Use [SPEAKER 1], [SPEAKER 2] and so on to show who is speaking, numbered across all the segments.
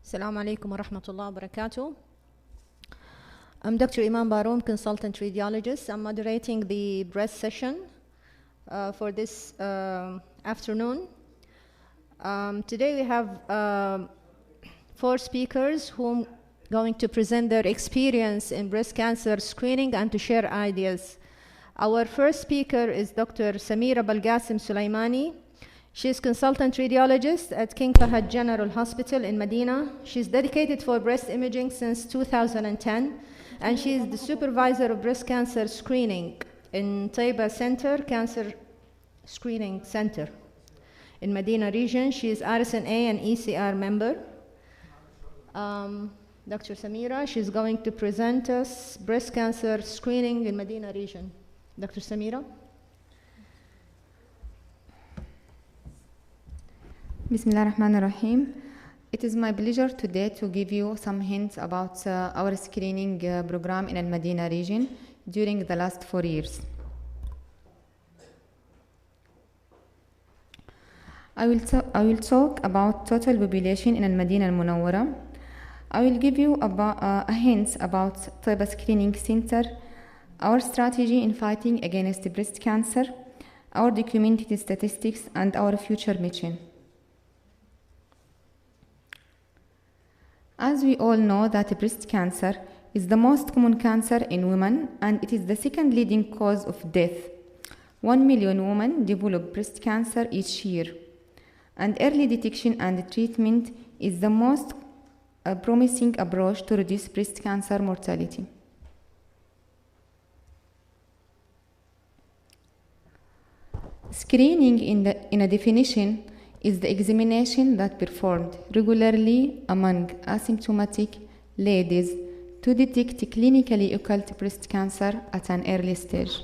[SPEAKER 1] السلام عليكم ورحمة الله وبركاته. I'm Dr. Iman Baroum, consultant radiologist. I'm moderating the breast session for this afternoon. Today we have 4 speakers who are going to present their experience in breast cancer screening and to share ideas. Our first speaker is Dr. Samira Balgasim Sulaimani. She is consultant radiologist at King Fahad General Hospital in Medina. She's dedicated for breast imaging since 2010, and she is the supervisor of breast cancer screening in طيبة Center, Cancer Screening Center in Medina region. She is RSNA and ECR member. Dr. Samira, she's going to present us breast cancer screening in Medina region. Dr. Samira.
[SPEAKER 2] Bismillah ar-Rahman ar-Rahim. It is my pleasure today to give you some hints about our screening program in Al-Medina region during the last 4 years. I will talk about total population in Al-Medina al-Munawwara. I will give you a hint about طيبة Screening Center, our strategy in fighting against breast cancer, our documented statistics, and our future mission. As we all know that breast cancer is the most common cancer in women, and it is the second leading cause of death. 1 million women develop breast cancer each year, and early detection and treatment is the most promising approach to reduce breast cancer mortality. Screening in a definition is the examination that performed regularly among asymptomatic ladies to detect clinically occult breast cancer at an early stage.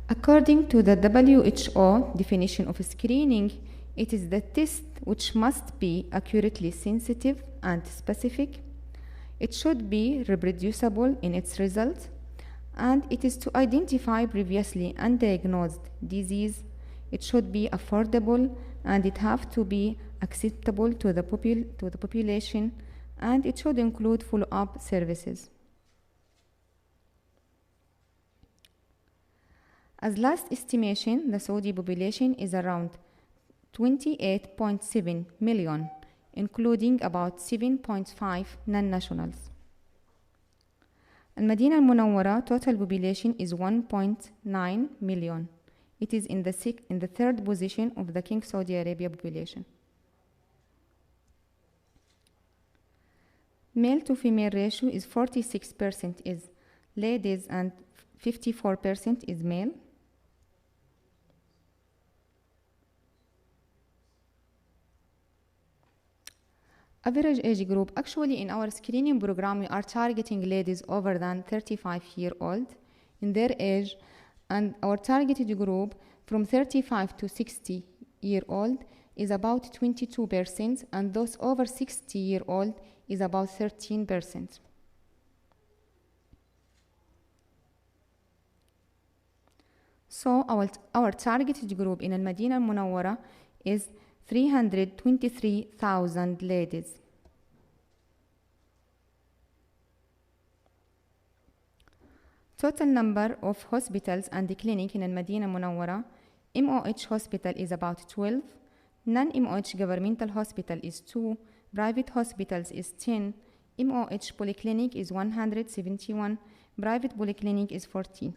[SPEAKER 2] According to the WHO definition of screening, it is the test which must be accurately sensitive and specific. It should be reproducible in its results, and it is to identify previously undiagnosed disease. It should be affordable, and it have to be acceptable to the population, and it should include follow-up services. As last estimation, the Saudi population is around 28.7 million, including about 7.5 non-nationals. Al-Medina al-Munawwara total population is 1.9 million. It is in the third position of the King Saudi Arabia population. Male to female ratio is 46% is ladies and 54% is male. Average age group. Actually, in our screening program, we are targeting ladies over than 35-year-old in their age, and our targeted group from 35 to 60-year-old is about 22%, and those over 60-year-old is about 13%. So our targeted group in Al-Medina al-Munawwara is 323,000 ladies. Total number of hospitals and clinics in Al-Medina al-Munawwara, MOH hospital is about 12, non-MOH governmental hospital is 2, private hospitals is 10, MOH polyclinic is 171, private polyclinic is 14.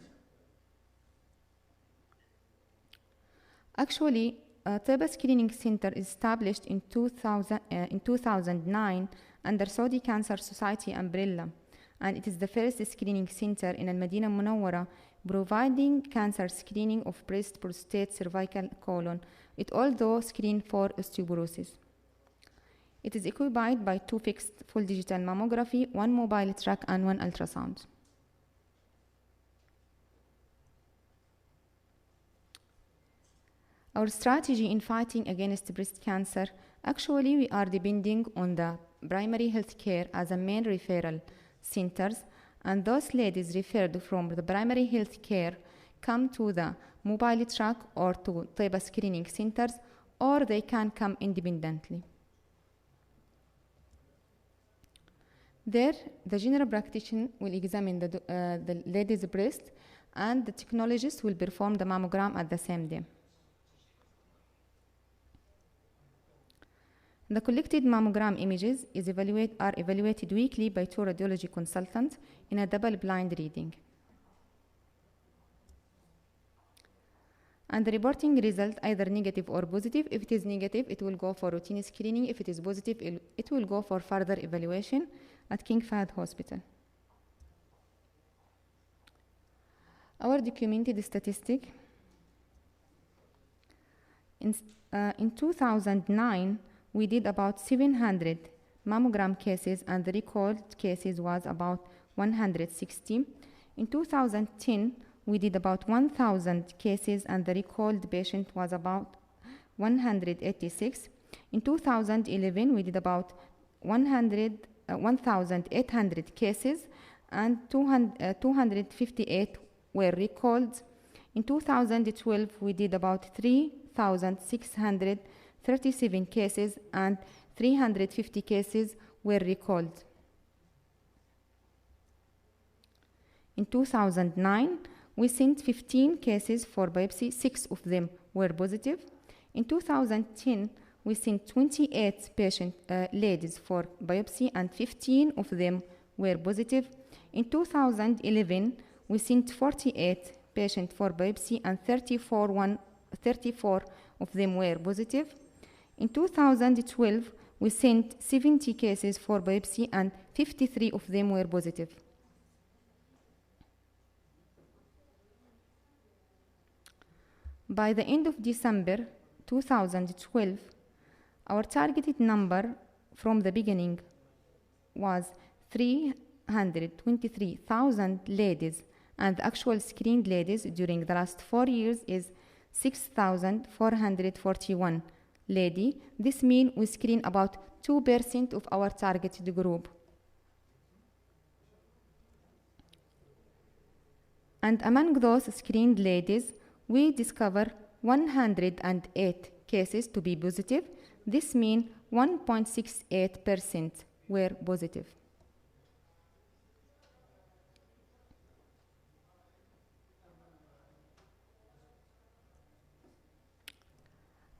[SPEAKER 2] Actually, طيبة Screening Center is established in 2009, under Saudi Cancer Society umbrella, and it is the first screening center in المدينة المنورة providing cancer screening of breast, prostate, cervical, colon. It also screen for osteoporosis. It is equipped by 2 fixed full digital mammography, 1 mobile track, and 1 ultrasound. Our strategy in fighting against breast cancer, actually we are depending on the primary health care as a main referral centers, and those ladies referred from the primary health care come to the mobile track or to طيبة screening centers, or they can come independently. There, the general practitioner will examine the lady's breast, and the technologist will perform the mammogram at the same day. The collected mammogram images are evaluated weekly by 2 radiology consultants in a double-blind reading. And the reporting result either negative or positive. If it is negative, it will go for routine screening. If it is positive, it will go for further evaluation at King Fahd Hospital. Our documented statistic. In 2009, we did about 700 mammogram cases, and the recorded cases was about 160. In 2010, we did about 1,000 cases, and the recalled patient was about 186. In 2011, we did about 1,800 cases, and 258 were recalled. In 2012, we did about 3,637 cases, and 350 cases were recalled. In 2009, we sent 15 cases for biopsy, 6 of them were positive. In 2010, we sent 28 ladies for biopsy, and 15 of them were positive. In 2011, we sent 48 patients for biopsy, and 34 of them were positive. In 2012, we sent 70 cases for biopsy, and 53 of them were positive. By the end of December 2012, our targeted number from the beginning was 323,000 ladies, and the actual screened ladies during the last 4 years is 6,441 lady. This means we screen about 2% of our targeted group. And among those screened ladies, we discover 108 cases to be positive. This means 1.68% were positive.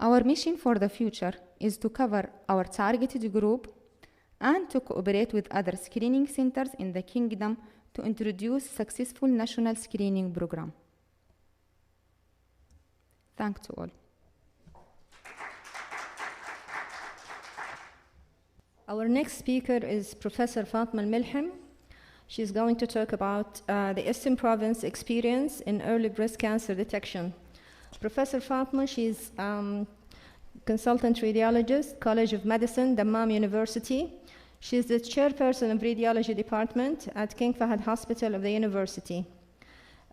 [SPEAKER 2] Our mission for the future is to cover our targeted group and to cooperate with other screening centers in the Kingdom to introduce successful national screening program. Thanks to all.
[SPEAKER 1] Our next speaker is Professor Fatma Al-Milham. She's going to talk about the Eastern Province experience in early breast cancer detection. Professor Fatma, she's consultant radiologist, College of Medicine, Dammam University. She's the chairperson of radiology department at King Fahd Hospital of the university.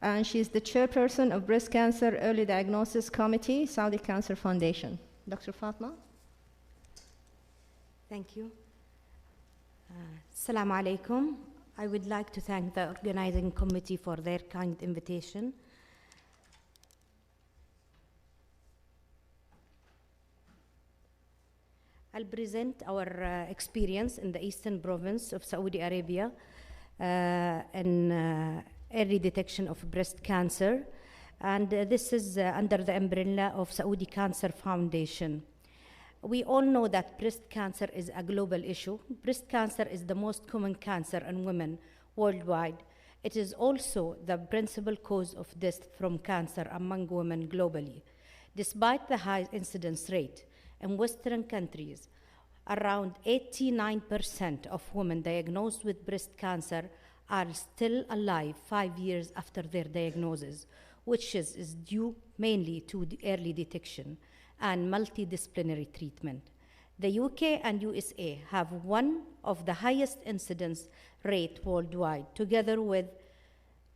[SPEAKER 1] And she's the chairperson of Breast Cancer Early Diagnosis Committee, Saudi Cancer Foundation. Dr. Fatma?
[SPEAKER 3] Thank you. Assalamu alaikum. I would like to thank the organizing committee for their kind invitation. I'll present our experience in the Eastern Province of Saudi Arabia in early detection of breast cancer, and this is under the umbrella of Saudi Cancer Foundation. We all know that breast cancer is a global issue. Breast cancer is the most common cancer in women worldwide. It is also the principal cause of death from cancer among women globally. Despite the high incidence rate in Western countries, around 89% of women diagnosed with breast cancer are still alive 5 years after their diagnosis, which is due mainly to the early detection and multidisciplinary treatment. The UK and USA have one of the highest incidence rate worldwide, together with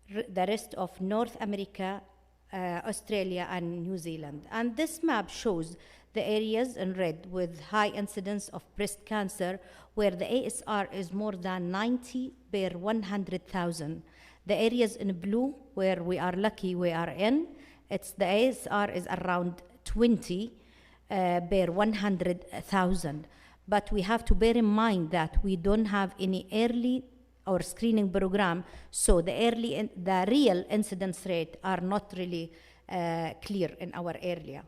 [SPEAKER 3] the rest of North America, Australia, and New Zealand. And this map shows the areas in red with high incidence of breast cancer, where the ASR is more than 90 per 100,000. The areas in blue, where we are lucky we are in, the ASR is around 20 per 100,000. But we have to bear in mind that we don't have any early or screening program, so the real incidence rate are not really clear in our area.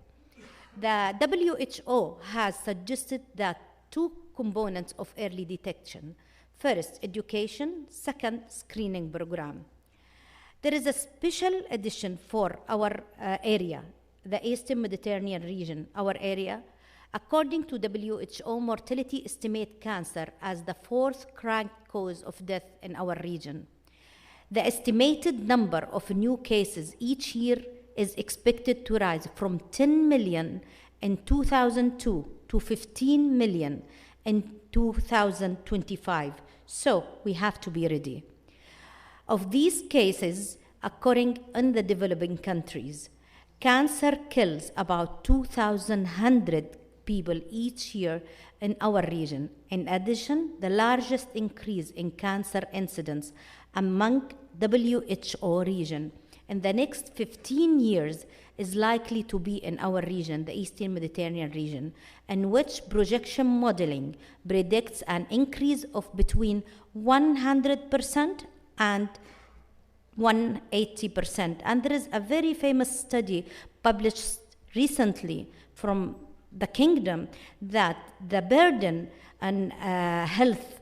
[SPEAKER 3] The WHO has suggested that two components of early detection: first, education; second, screening program. There is a special edition for our area, the Eastern Mediterranean region, our area. According to WHO, mortality estimates cancer as the 4th ranked cause of death in our region. The estimated number of new cases each year is expected to rise from 10 million in 2002 to 15 million in 2025. So we have to be ready. Of these cases occurring in the developing countries, cancer kills about 2,100 people each year in our region. In addition, the largest increase in cancer incidence among WHO region in the next 15 years is likely to be in our region, the Eastern Mediterranean region, in which projection modeling predicts an increase of between 100% and 180%. And there is a very famous study published recently from the kingdom that the burden on health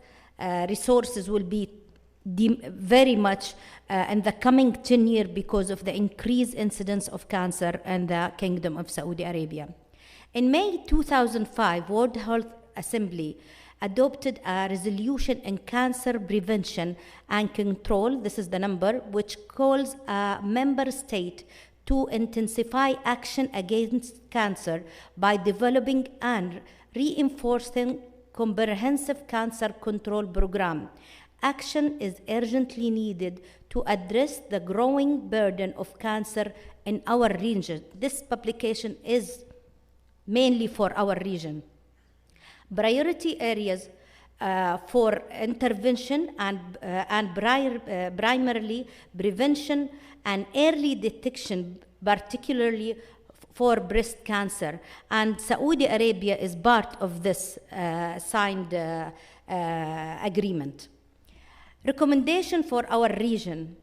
[SPEAKER 3] resources will be very much in the coming 10 years because of the increased incidence of cancer in the Kingdom of Saudi Arabia. In May 2005, World Health Assembly adopted a resolution in cancer prevention and control, this is the number, which calls a member state to intensify action against cancer by developing and reinforcing comprehensive cancer control program. Action is urgently needed to address the growing burden of cancer in our region. This publication is mainly for our region. Priority areas for intervention and primarily prevention and early detection, particularly for breast cancer. And Saudi Arabia is part of this signed agreement. Recommendation for our region: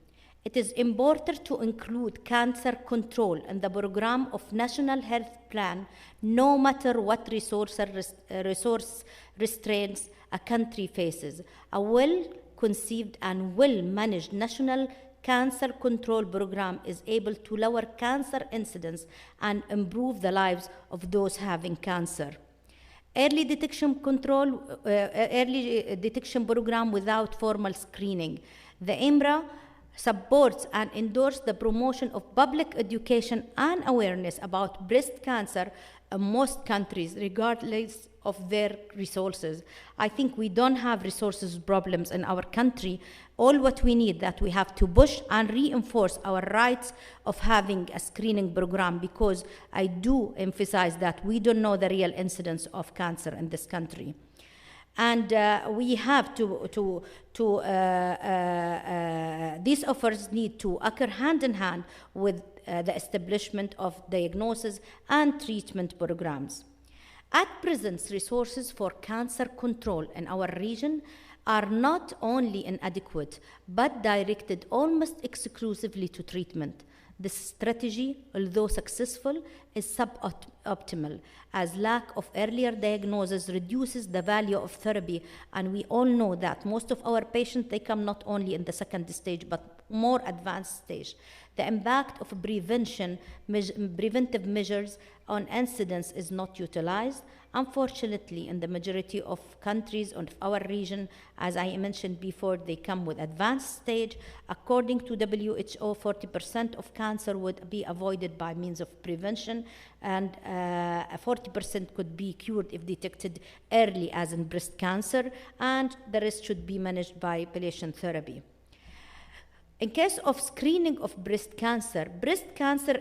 [SPEAKER 3] it is important to include cancer control in the program of National Health Plan, no matter what resource restraints a country faces. A well-conceived and well-managed national cancer control program is able to lower cancer incidence and improve the lives of those having cancer. Early detection program without formal screening. The IMRA supports and endorses the promotion of public education and awareness about breast cancer in most countries, regardless of their resources. I think we don't have resources problems in our country. All what we need that we have to push and reinforce our rights of having a screening program, because I do emphasize that we don't know the real incidence of cancer in this country. And we have these offers need to occur hand in hand with the establishment of diagnosis and treatment programs. At present, resources for cancer control in our region are not only inadequate, but directed almost exclusively to treatment. This strategy, although successful, is suboptimal, as lack of earlier diagnosis reduces the value of therapy, and we all know that most of our patients, they come not only in the second stage, but more advanced stage. The impact of preventive measures on incidence is not utilized. Unfortunately, in the majority of countries of our region, as I mentioned before, they come with advanced stage. According to WHO, 40% of cancer would be avoided by means of prevention, and 40% could be cured if detected early, as in breast cancer, and the rest should be managed by palliation therapy. In case of screening of breast cancer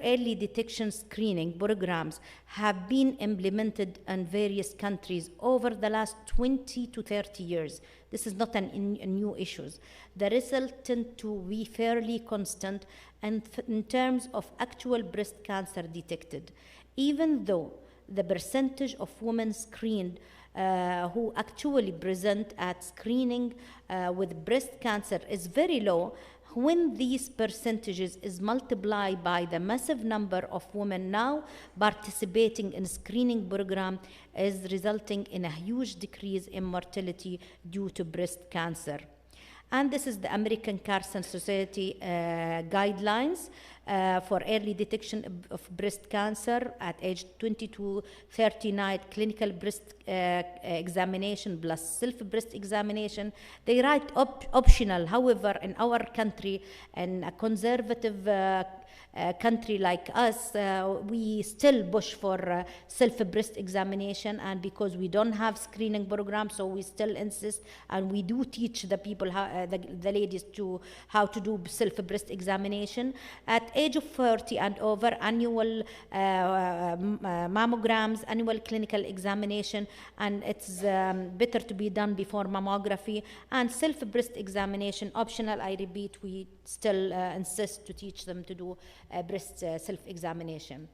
[SPEAKER 3] early detection screening programs have been implemented in various countries over the last 20 to 30 years. This is not a new issue. The results tend to be fairly constant in terms of actual breast cancer detected, even though the percentage of women screened who actually present at screening with breast cancer is very low. When these percentages is multiplied by the massive number of women now participating in screening program, is resulting in a huge decrease in mortality due to breast cancer. And this is the American Cancer Society guidelines for early detection of breast cancer at age 20 to 39, clinical breast examination plus self-breast examination. They write optional. However, in our country, in a conservative country like us, we still push for self-breast examination, and because we don't have screening program, so we still insist, and we do teach the people, the ladies, how to do self-breast examination. At age of 40 and over, annual mammograms, annual clinical examination, and it's better to be done before mammography, and self-breast examination optional. I repeat, we still insist to teach them to do breast self-examination.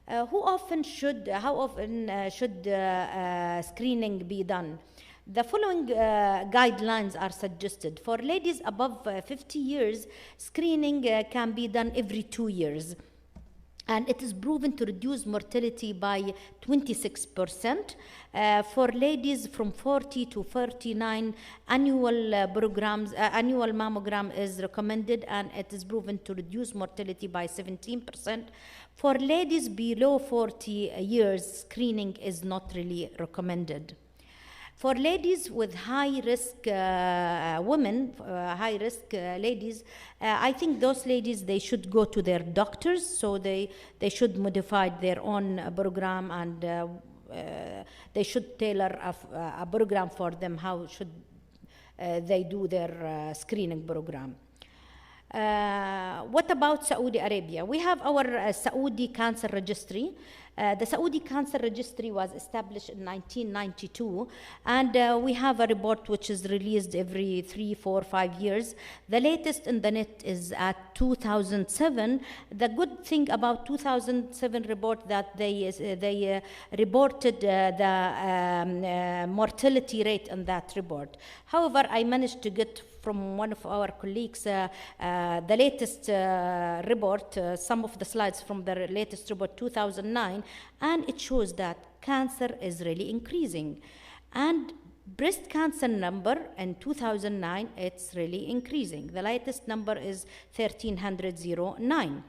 [SPEAKER 3] How often should screening be done? The following guidelines are suggested. For ladies above 50 years, screening can be done every 2 years. And it is proven to reduce mortality by 26%. For ladies from 40 to 39, annual programs, annual mammogram is recommended, and it is proven to reduce mortality by 17%. For ladies below 40 years, screening is not really recommended. For ladies with high-risk high-risk ladies, I think those ladies, they should go to their doctors, so they should modify their own program, and they should tailor a program for them, how should they do their screening program. What about Saudi Arabia? We have our Saudi Cancer Registry. The Saudi Cancer Registry was established in 1992, and we have a report which is released every 3, 4, 5 years. The latest in the net is at 2007. The good thing about 2007 report that they reported the mortality rate in that report. However, I managed to get from one of our colleagues the latest report, some of the slides from the latest report, 2009, and it shows that cancer is really increasing. And breast cancer number in 2009, it's really increasing. The latest number is 1309.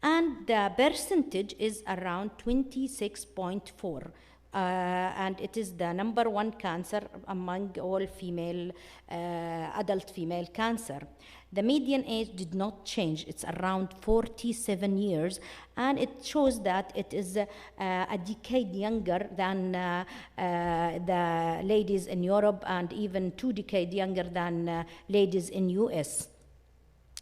[SPEAKER 3] And the percentage is around 26.4. And it is the #1 cancer among all female, adult female cancer. The median age did not change. It's around 47 years, and it shows that it is a decade younger than the ladies in Europe, and even 2 decades younger than ladies in US.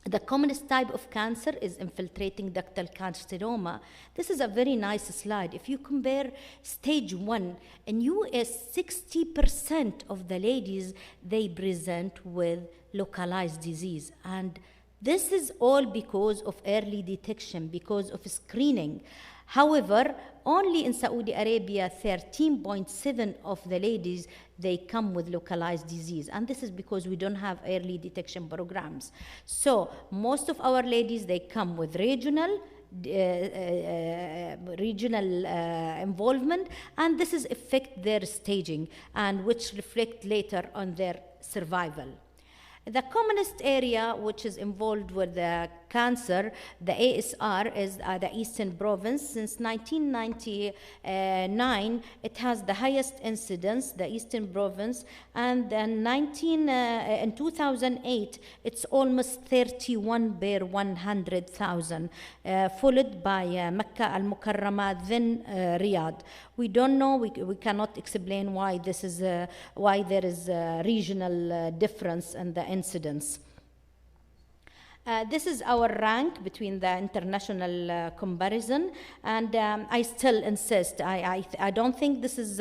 [SPEAKER 3] The commonest type of cancer is infiltrating ductal carcinoma. This is a very nice slide. If you compare stage 1, in US, 60% of the ladies, they present with localized disease. And this is all because of early detection, because of screening. However, only in Saudi Arabia, 13.7% of the ladies, they come with localized disease. And this is because we don't have early detection programs. So most of our ladies, they come with regional involvement, and this is affect their staging, and which reflect later on their survival. The commonest area which is involved with the cancer, the ASR, is the Eastern Province. Since 1999, it has the highest incidence, the Eastern Province, and then in 2008, it's almost 31 per 100,000, followed by Mecca al-Mukarramah, then Riyadh. We don't know, we cannot explain why this is why there is a regional difference in the incidence. This is our rank between the international comparison, and I still insist, I don't think this is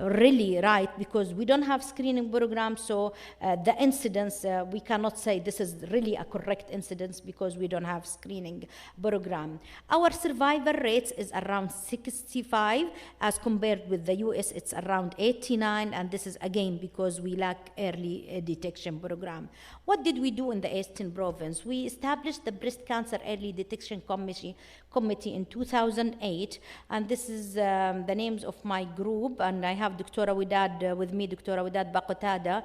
[SPEAKER 3] really right, because we don't have screening programs, so the incidence, we cannot say this is really a correct incidence because we don't have screening program. Our survival rates is around 65, as compared with the US, it's around 89, and this is again because we lack early detection program. What did we do in the Eastern Province? We established the Breast Cancer Early Detection Committee in 2008, and this is the names of my group, and I have Dr. Widad with me, Dr. Widad Bakotada.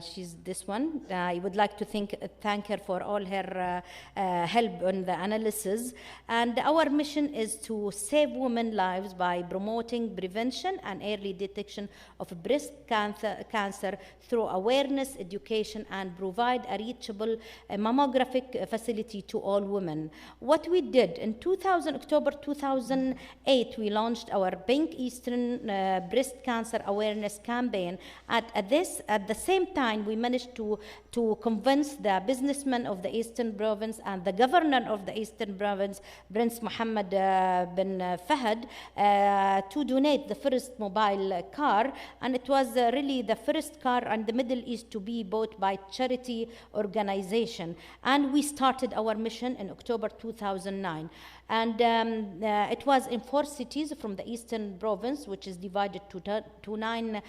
[SPEAKER 3] She's this one. I would like to thank her for all her help on the analysis. And our mission is to save women's lives by promoting prevention and early detection of breast cancer through awareness, education, and provide a reachable mammographic facility to all women. What we did in October 2008, we launched our Pink Eastern Breast Cancer Awareness Campaign. At the same time, we managed to convince the businessmen of the Eastern Province and the governor of the Eastern Province, Prince Mohammed bin Fahd, to donate the first mobile car, and it was really the first car in the Middle East to be bought by charity organization. And we started our mission in October 2009. And it was in 4 cities from the Eastern Province, which is divided to 9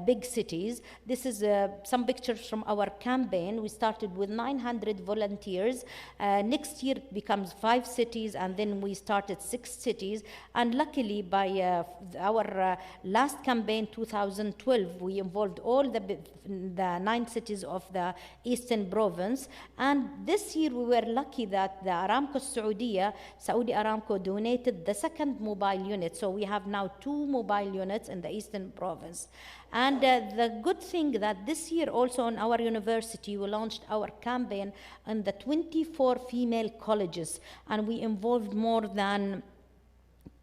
[SPEAKER 3] big cities. This is some pictures from our campaign. We started with 900 volunteers. Next year it becomes 5 cities, and then we started 6 cities. And luckily, by our last campaign, 2012, we involved all the 9 cities of the Eastern Province. And this year we were lucky that the Aramco Saudi Aramco donated the 2nd mobile unit. So we have now 2 mobile units in the Eastern Province. And the good thing that this year also in our university, we launched our campaign in the 24 female colleges, and we involved more than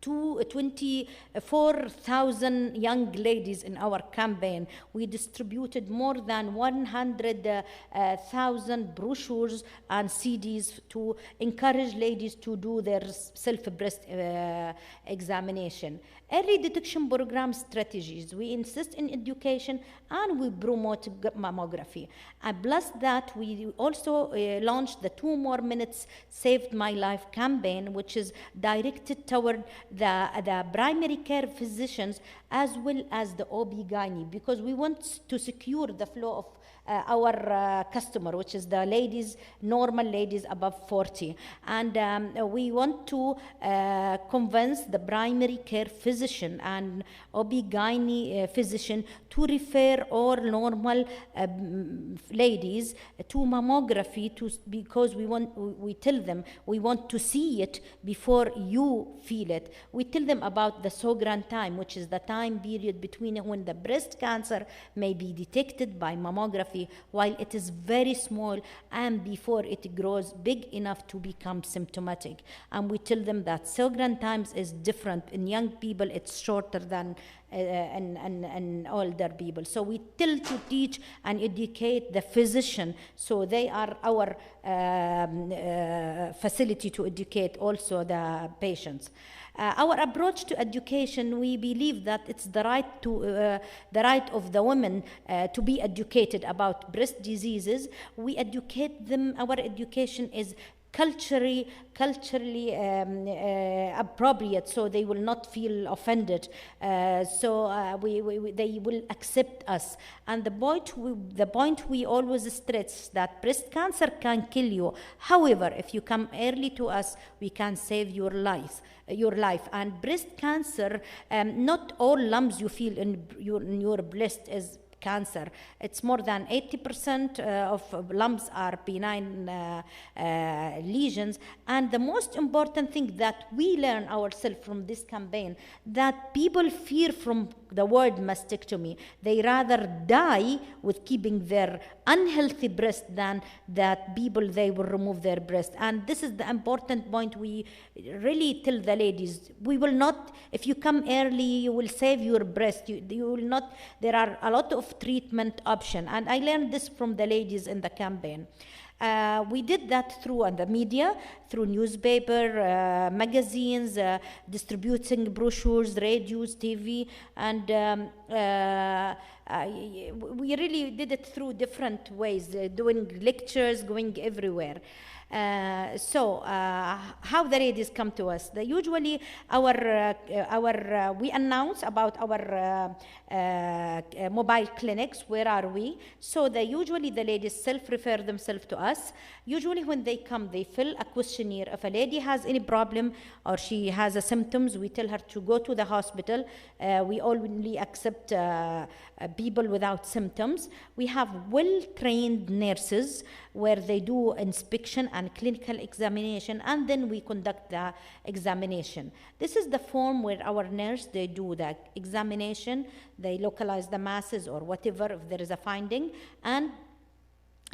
[SPEAKER 3] 24,000 young ladies in our campaign. We distributed more than 100,000 brochures and CDs to encourage ladies to do their self-breast examination. Early detection program strategies. We insist in education and we promote mammography. And plus that, we also launched the 2 More Minutes Saved My Life campaign, which is directed toward the primary care physicians as well as the OB-GYN, because we want to secure the flow of our customer, which is the ladies, normal ladies above 40. And we want to convince the primary care physician and OB-GYN physician to refer all normal ladies to mammography, because we tell them we want to see it before you feel it. We tell them about the Sogran time, which is the time period between when the breast cancer may be detected by mammography while it is very small and before it grows big enough to become symptomatic. And we tell them that Sogran times is different. In young people, it's shorter than and older people. So we tell to teach and educate the physician, so they are our facility to educate also the patients. Our approach to education, we believe that it's the right of the women to be educated about breast diseases. We educate them. Our education is culturally appropriate, so they will not feel offended. They will accept us. And the point we always stress that breast cancer can kill you. However, if you come early to us, we can save your life. And breast cancer, not all lumps you feel in your breast is cancer. It's more than 80% of lumps are benign lesions. And the most important thing that we learn ourselves from this campaign, that people fear from the word mastectomy. They rather die with keeping their unhealthy breast than that people, they will remove their breast. And this is the important point we really tell the ladies. We will not, if you come early, you will save your breast. You will not, there are a lot of treatment options. And I learned this from the ladies in the campaign. We did that through the media, through newspaper, magazines, distributing brochures, radios, TV, and we really did it through different ways, doing lectures, going everywhere. How the ladies come to us? Usually we announce about our mobile clinics, where are we? So usually the ladies self-refer themselves to us. Usually when they come, they fill a questionnaire. If a lady has any problem or she has symptoms, we tell her to go to the hospital. We only accept people without symptoms. We have well-trained nurses where they do inspection and clinical examination, and then we conduct the examination. This is the form where our nurse, they do the examination, they localize the masses or whatever if there is a finding, and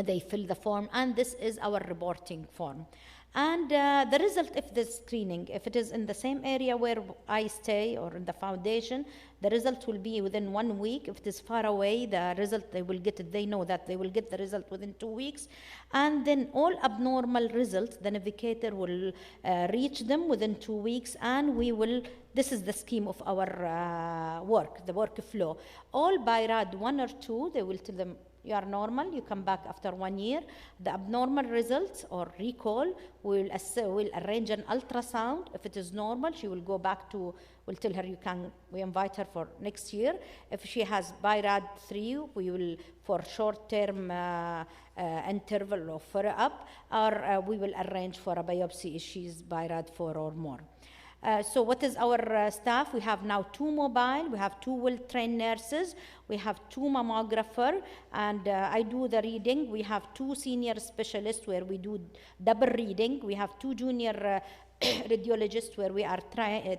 [SPEAKER 3] they fill the form, and this is our reporting form. And the result of the screening, if it is in the same area where I stay or in the foundation, the result will be within 1 week. If it is far away, the result they will get it. They know that they will get the result within 2 weeks. And then all abnormal results, the navigator will reach them within 2 weeks, and we will, this is the scheme of our work, the workflow. All by RAD 1 or 2, they will tell them, you are normal, you come back after 1 year. The abnormal results or recall, we'll arrange an ultrasound. If it is normal, she will go back to, we'll tell her we invite her for next year. If she has BIRAD 3, we will, for short-term interval or follow-up, or we will arrange for a biopsy if she's BIRAD 4 or more. So what is our staff? We have now 2 mobile, we have 2 well-trained nurses, we have 2 mammographers, and I do the reading. We have 2 senior specialists where we do double reading. We have 2 junior radiologists where we are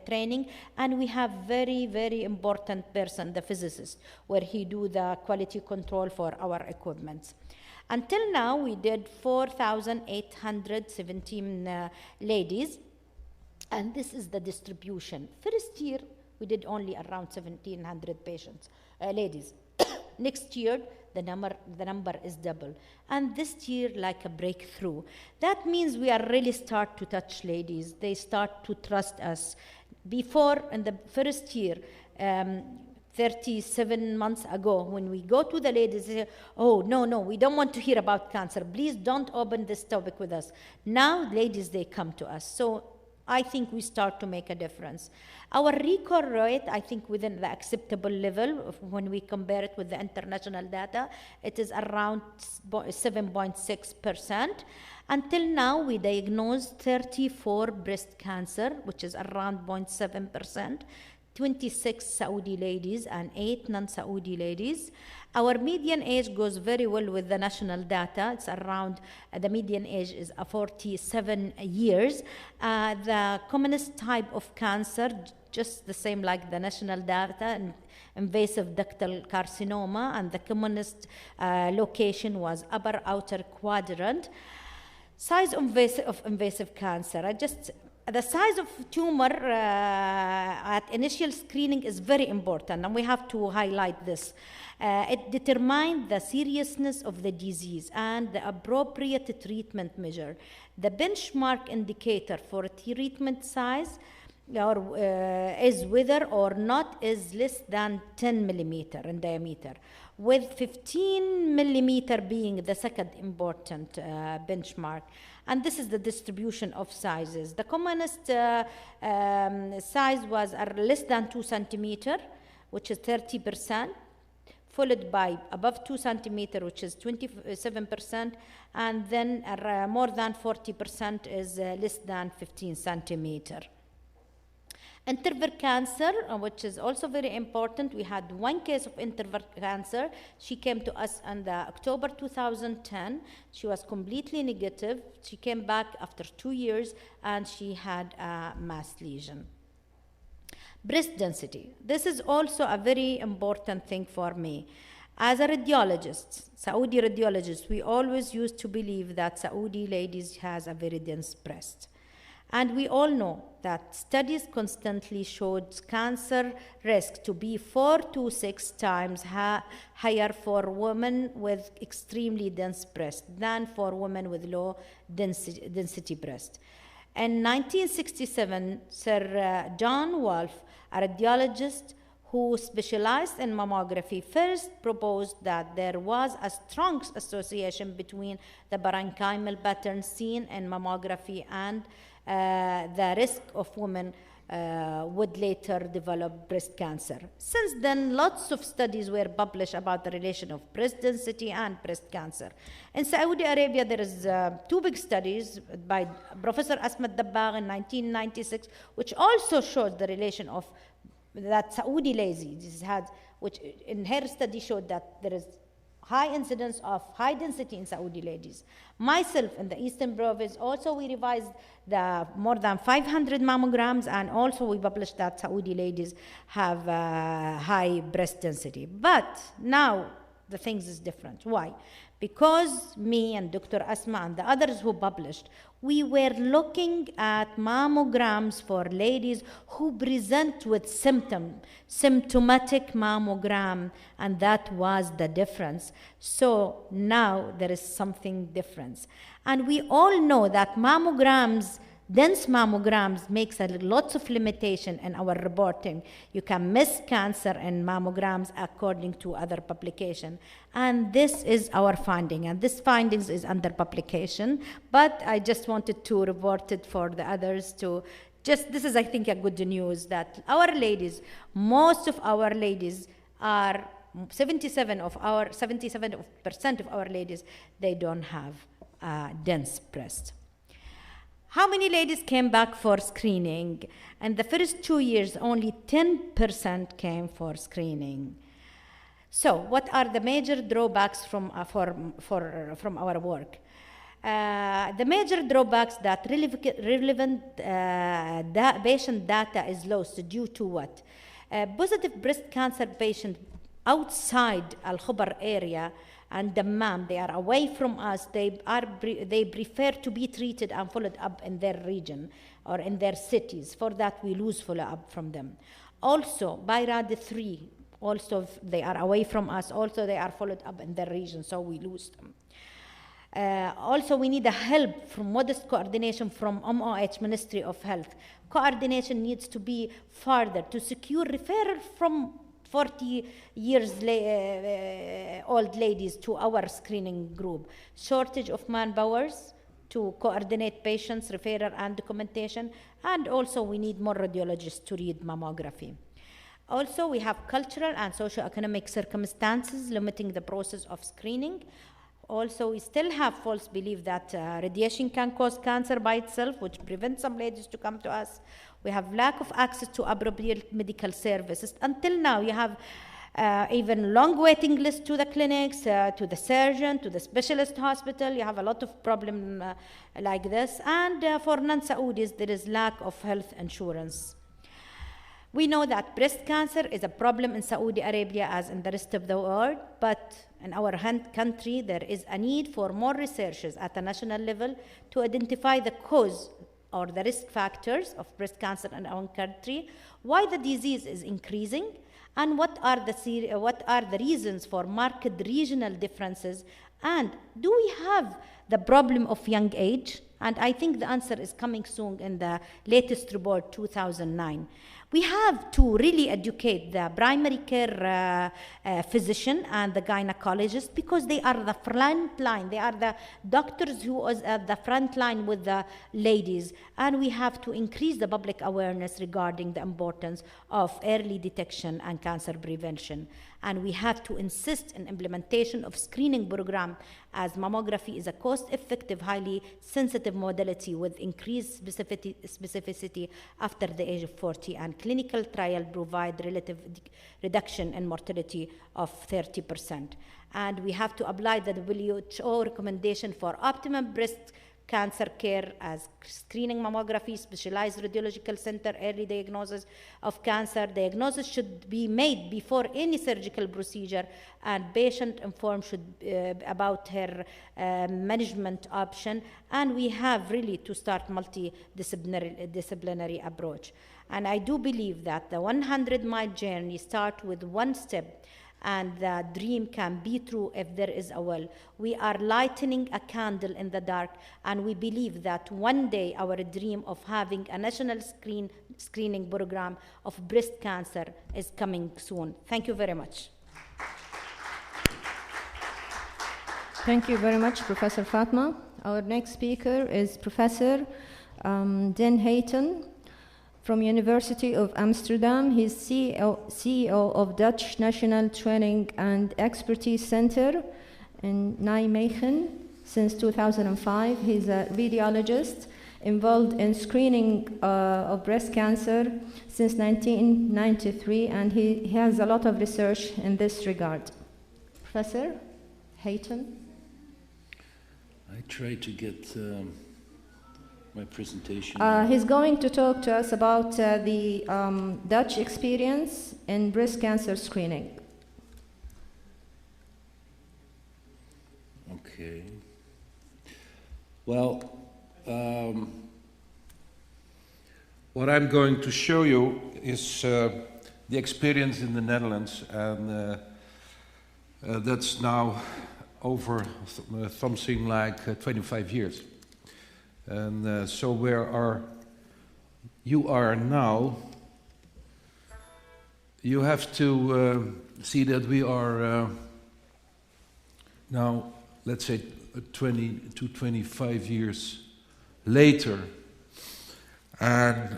[SPEAKER 3] training, and we have very, very important person, the physicist, where he do the quality control for our equipment. Until now, we did 4,817 ladies. And this is the distribution. First year, we did only around 1,700 patients, ladies. Next year, the number is double. And this year, like a breakthrough. That means we are really start to touch ladies. They start to trust us. Before, in the first year, 37 months ago, when we go to the ladies, they say, oh, no, we don't want to hear about cancer. Please don't open this topic with us. Now, ladies, they come to us. So I think we start to make a difference. Our recall rate, I think within the acceptable level, when we compare it with the international data, it is around 7.6%. Until now, we diagnosed 34 breast cancer, which is around 0.7%, 26 Saudi ladies and 8 non-Saudi ladies. Our median age goes very well with the national data. It's around, the median age is 47 years. The commonest type of cancer, just the same like the national data, invasive ductal carcinoma, and the commonest location was upper outer quadrant. Size of invasive cancer, the size of tumor at initial screening is very important, and we have to highlight this. It determines the seriousness of the disease and the appropriate treatment measure. The benchmark indicator for treatment size is whether or not is less than 10 millimeter in diameter, with 15 millimeter being the second important benchmark. And this is the distribution of sizes. The commonest size was less than 2 centimeter, which is 30%, followed by above 2 centimeter, which is 27%, and then more than 40% is less than 15 centimeter. Interval cancer, which is also very important. We had one case of interval cancer. She came to us in October 2010. She was completely negative. She came back after 2 years and she had a mass lesion. Breast density. This is also a very important thing for me. As a radiologist, Saudi radiologist, we always used to believe that Saudi ladies has a very dense breast. And we all know that studies constantly showed cancer risk to be 4 to 6 times higher for women with extremely dense breast than for women with low density breast. In 1967, Sir John Wolfe, a radiologist who specialized in mammography, first proposed that there was a strong association between the parenchymal pattern seen in mammography and the risk of women would later develop breast cancer. Since then, lots of studies were published about the relation of breast density and breast cancer. In Saudi Arabia, there is 2 big studies by Professor Asma Dabbagh in 1996, which also showed the relation of that Saudi ladies had, which in her study showed that there is high incidence of high density in Saudi ladies. Myself in the Eastern Province, also we revised the more than 500 mammograms, and also we published that Saudi ladies have high breast density. But now the things is different. Why? Because me and Dr. Asma and the others who published, we were looking at mammograms for ladies who present with symptomatic mammogram, and that was the difference. So now there is something different. And we all know that mammograms, dense mammograms, makes lots of limitation in our reporting. You can miss cancer in mammograms according to other publication. And this is our finding, and this findings is under publication, but I just wanted to report it for the others to this is, I think, a good news that our ladies, most of our ladies are 77% of our ladies, they don't have a dense breast. How many ladies came back for screening? In the first 2 years, only 10% came for screening. So, what are the major drawbacks from our work? The major drawbacks that relevant patient data is lost due to what? Positive breast cancer patients outside Al-Khubar area and Dammam, they are away from us, they prefer to be treated and followed up in their region or in their cities. For that, we lose follow-up from them. Also, by RAD 3, also they are away from us, also they are followed up in their region, so we lose them. Also, we need a help from modest coordination from MOH, Ministry of Health. Coordination needs to be further to secure referral from 40 years old ladies to our screening group. Shortage of manpowers to coordinate patients, referral and documentation, and also we need more radiologists to read mammography. Also, we have cultural and socio-economic circumstances limiting the process of screening. Also, we still have false belief that radiation can cause cancer by itself, which prevents some ladies to come to us. We have lack of access to appropriate medical services. Until now, you have even long waiting lists to the clinics, to the surgeon, to the specialist hospital. You have a lot of problem like this. And for non-Saudis, there is lack of health insurance. We know that breast cancer is a problem in Saudi Arabia as in the rest of the world, but in our country, there is a need for more researchers at a national level to identify the cause or the risk factors of breast cancer in our country, why the disease is increasing, and what are the reasons for marked regional differences, and do we have the problem of young age? And I think the answer is coming soon in the latest report, 2009. We have to really educate the primary care physician and the gynecologist, because they are the front line. They are the doctors who are at the front line with the ladies. And we have to increase the public awareness regarding the importance of early detection and cancer prevention. And we have to insist on implementation of screening program, as mammography is a cost-effective, highly sensitive modality with increased specificity after the age of 40, and clinical trial provide relative reduction in mortality of 30%. And we have to apply the WHO recommendation for optimum breast cancer care as screening mammography, specialized radiological center, early diagnosis of cancer. Diagnosis should be made before any surgical procedure, and patient informed about her management option. And we have really to start multidisciplinary approach. And I do believe that the 100-mile journey starts with one step, and the dream can be true if there is a will. We are lighting a candle in the dark, and we believe that one day our dream of having a national screening program of breast cancer is coming soon. Thank you very much.
[SPEAKER 1] Thank you very much, Professor Fatma. Our next speaker is Professor Den Hayten from University of Amsterdam. He's CEO of Dutch National Training and Expertise Center in Nijmegen since 2005. He's a radiologist involved in screening of breast cancer since 1993, and he has a lot of research in this regard. Professor Hayten.
[SPEAKER 4] I try to get my presentation.
[SPEAKER 1] He's going to talk to us about the Dutch experience in breast cancer screening.
[SPEAKER 4] Okay. Well, what I'm going to show you is the experience in the Netherlands, and that's now over something like 25 years. And so where you are now, you have to see that we are now, let's say, 20 to 25 years later. And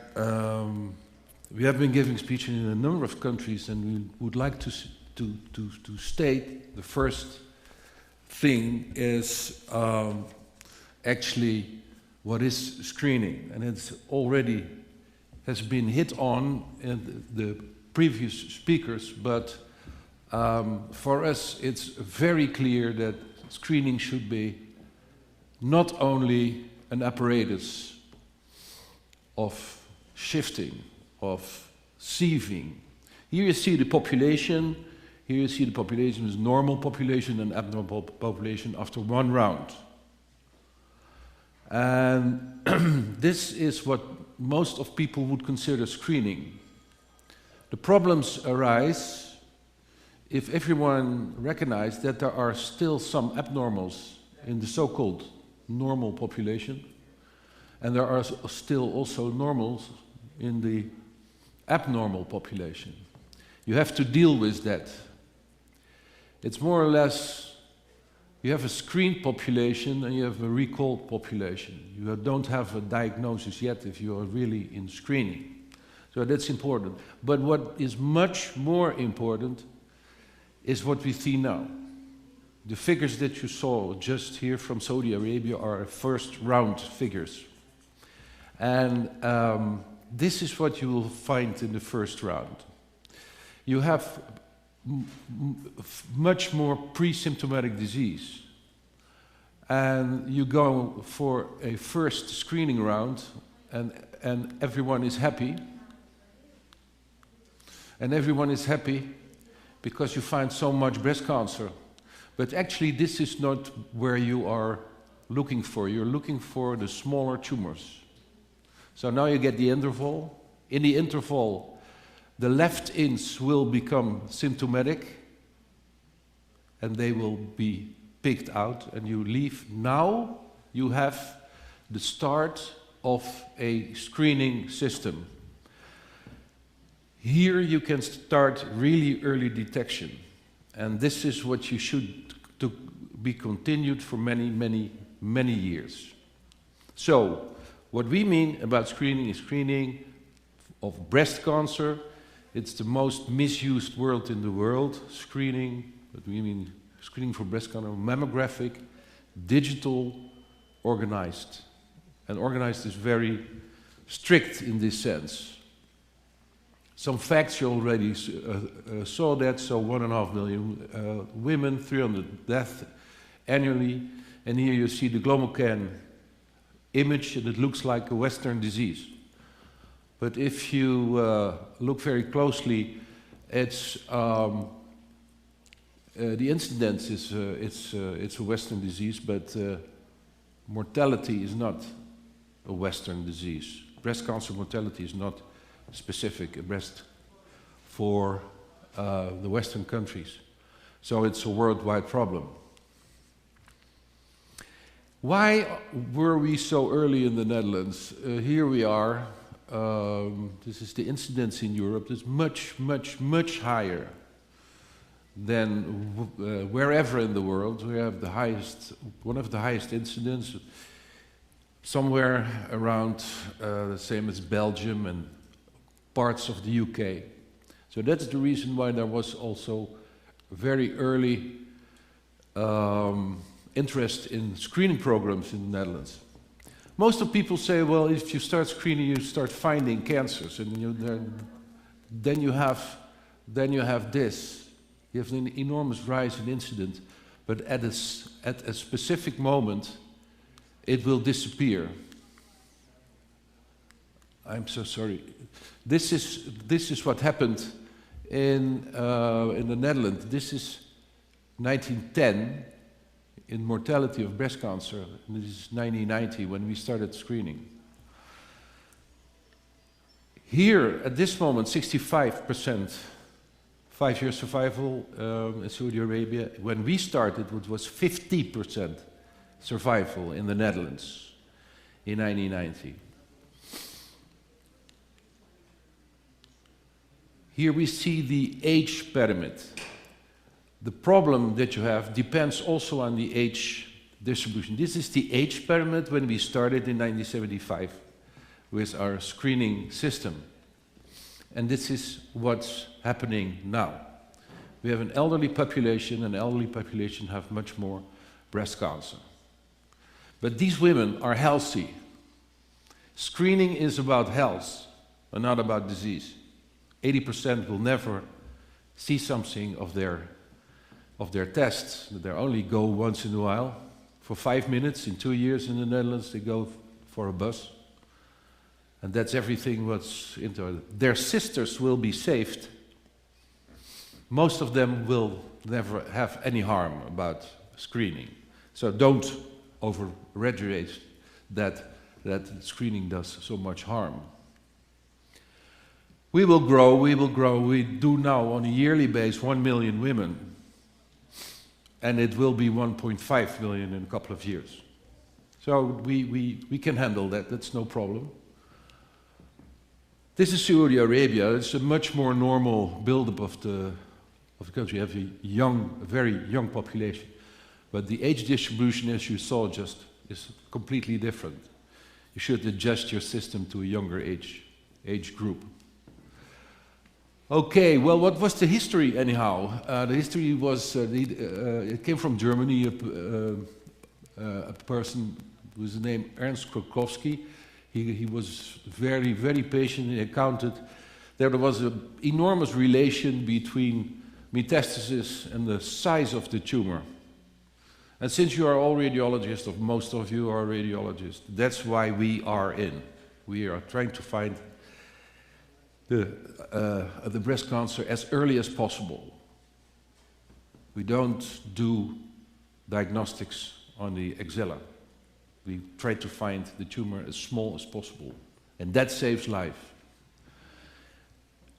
[SPEAKER 4] we have been giving speeches in a number of countries, and we would like to state the first thing is actually what is screening, and it's already has been hit on in the previous speakers, but for us it's very clear that screening should be not only an apparatus of shifting, of sieving. Here you see the population. Here you see the population is normal population and abnormal population after one round. And this is what most of people would consider screening. The problems arise if everyone recognizes that there are still some abnormals in the so-called normal population, and there are still also normals in the abnormal population. You have to deal with that. It's more or less, you have a screened population and you have a recalled population. You don't have a diagnosis yet if you are really in screening. So that's important. But what is much more important is what we see now. The figures that you saw just here from Saudi Arabia are first round figures. And this is what you will find in the first round. You have much more pre-symptomatic disease. And you go for a first screening round and everyone is happy. And everyone is happy because you find so much breast cancer. But actually this is not where you are looking for. You're looking for the smaller tumors. So now you get the interval. In the interval, the left-ins will become symptomatic and they will be picked out, and you leave. Now you have the start of a screening system. Here you can start really early detection, and this is what you should to be continued for many, many, many years. So what we mean about screening is screening of breast cancer It's the most misused word in the world, screening, but we mean screening for breast cancer, mammographic, digital, organized. And organized is very strict in this sense. Some facts you already saw that, so 1.5 million women, 300 deaths annually, and here you see the GloboCan image, and it looks like a Western disease. But if you look very closely, it's the incidence is it's a Western disease, but mortality is not a Western disease. Breast cancer mortality is not specific for the Western countries. So it's a worldwide problem. Why were we so early in the Netherlands? Here we are. This is the incidence in Europe. It's much, much, much higher than wherever in the world. We have the highest, one of the highest incidence, somewhere around the same as Belgium and parts of the UK. So that's the reason why there was also very early interest in screening programs in the Netherlands. Most of people say, well, if you start screening, you start finding cancers, and then you have this. You have an enormous rise in incidence, but at a specific moment, it will disappear. I'm so sorry. This is what happened in the Netherlands. This is 1910 in mortality of breast cancer. And this is 1990 when we started screening. Here, at this moment, 65%, 5-year survival in Saudi Arabia. When we started, it was 50% survival in the Netherlands in 1990. Here we see the age pyramid. The problem that you have depends also on the age distribution. This is the age pyramid when we started in 1975 with our screening system. And this is what's happening now. We have an elderly population, and elderly population have much more breast cancer. But these women are healthy. Screening is about health and not about disease. 80% will never see something of their tests. They only go once in a while. For 5 minutes in 2 years in the Netherlands, they go for a bus. And that's everything what's into it. Their sisters will be saved. Most of them will never have any harm about screening. So don't overexaggerate that screening does so much harm. We will grow, we will grow. We do now on a yearly basis 1 million women. And it will be 1.5 million in a couple of years. So we can handle that, that's no problem. This is Saudi Arabia. It's a much more normal build-up of the country. You have a very young population. But the age distribution, as you saw just, is completely different. You should adjust your system to a younger age group. Okay, well, what was the history anyhow? The history was, it came from Germany, a person whose name Ernst Krokowski. He was very, very patient. He accounted there was an enormous relation between metastasis and the size of the tumor. And since you are all radiologists, or most of you are radiologists, that's why we are in. We are trying to find the breast cancer as early as possible. We don't do diagnostics on the axilla. We try to find the tumor as small as possible, and that saves life.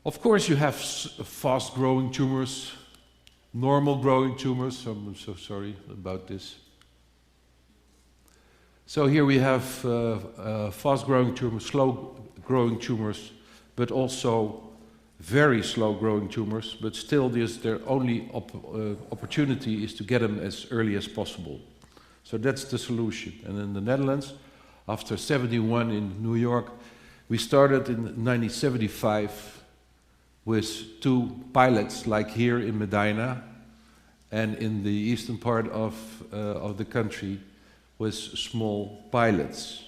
[SPEAKER 4] Of course, you have fast-growing tumors, normal-growing tumors. I'm so sorry about this. So here we have fast-growing tumors, slow-growing tumors, but also very slow-growing tumors. But still, their only opportunity is to get them as early as possible. So that's the solution. And in the Netherlands, after 71 in New York, we started in 1975 with 2 pilots, like here in Medina, and in the eastern part of the country with small pilots.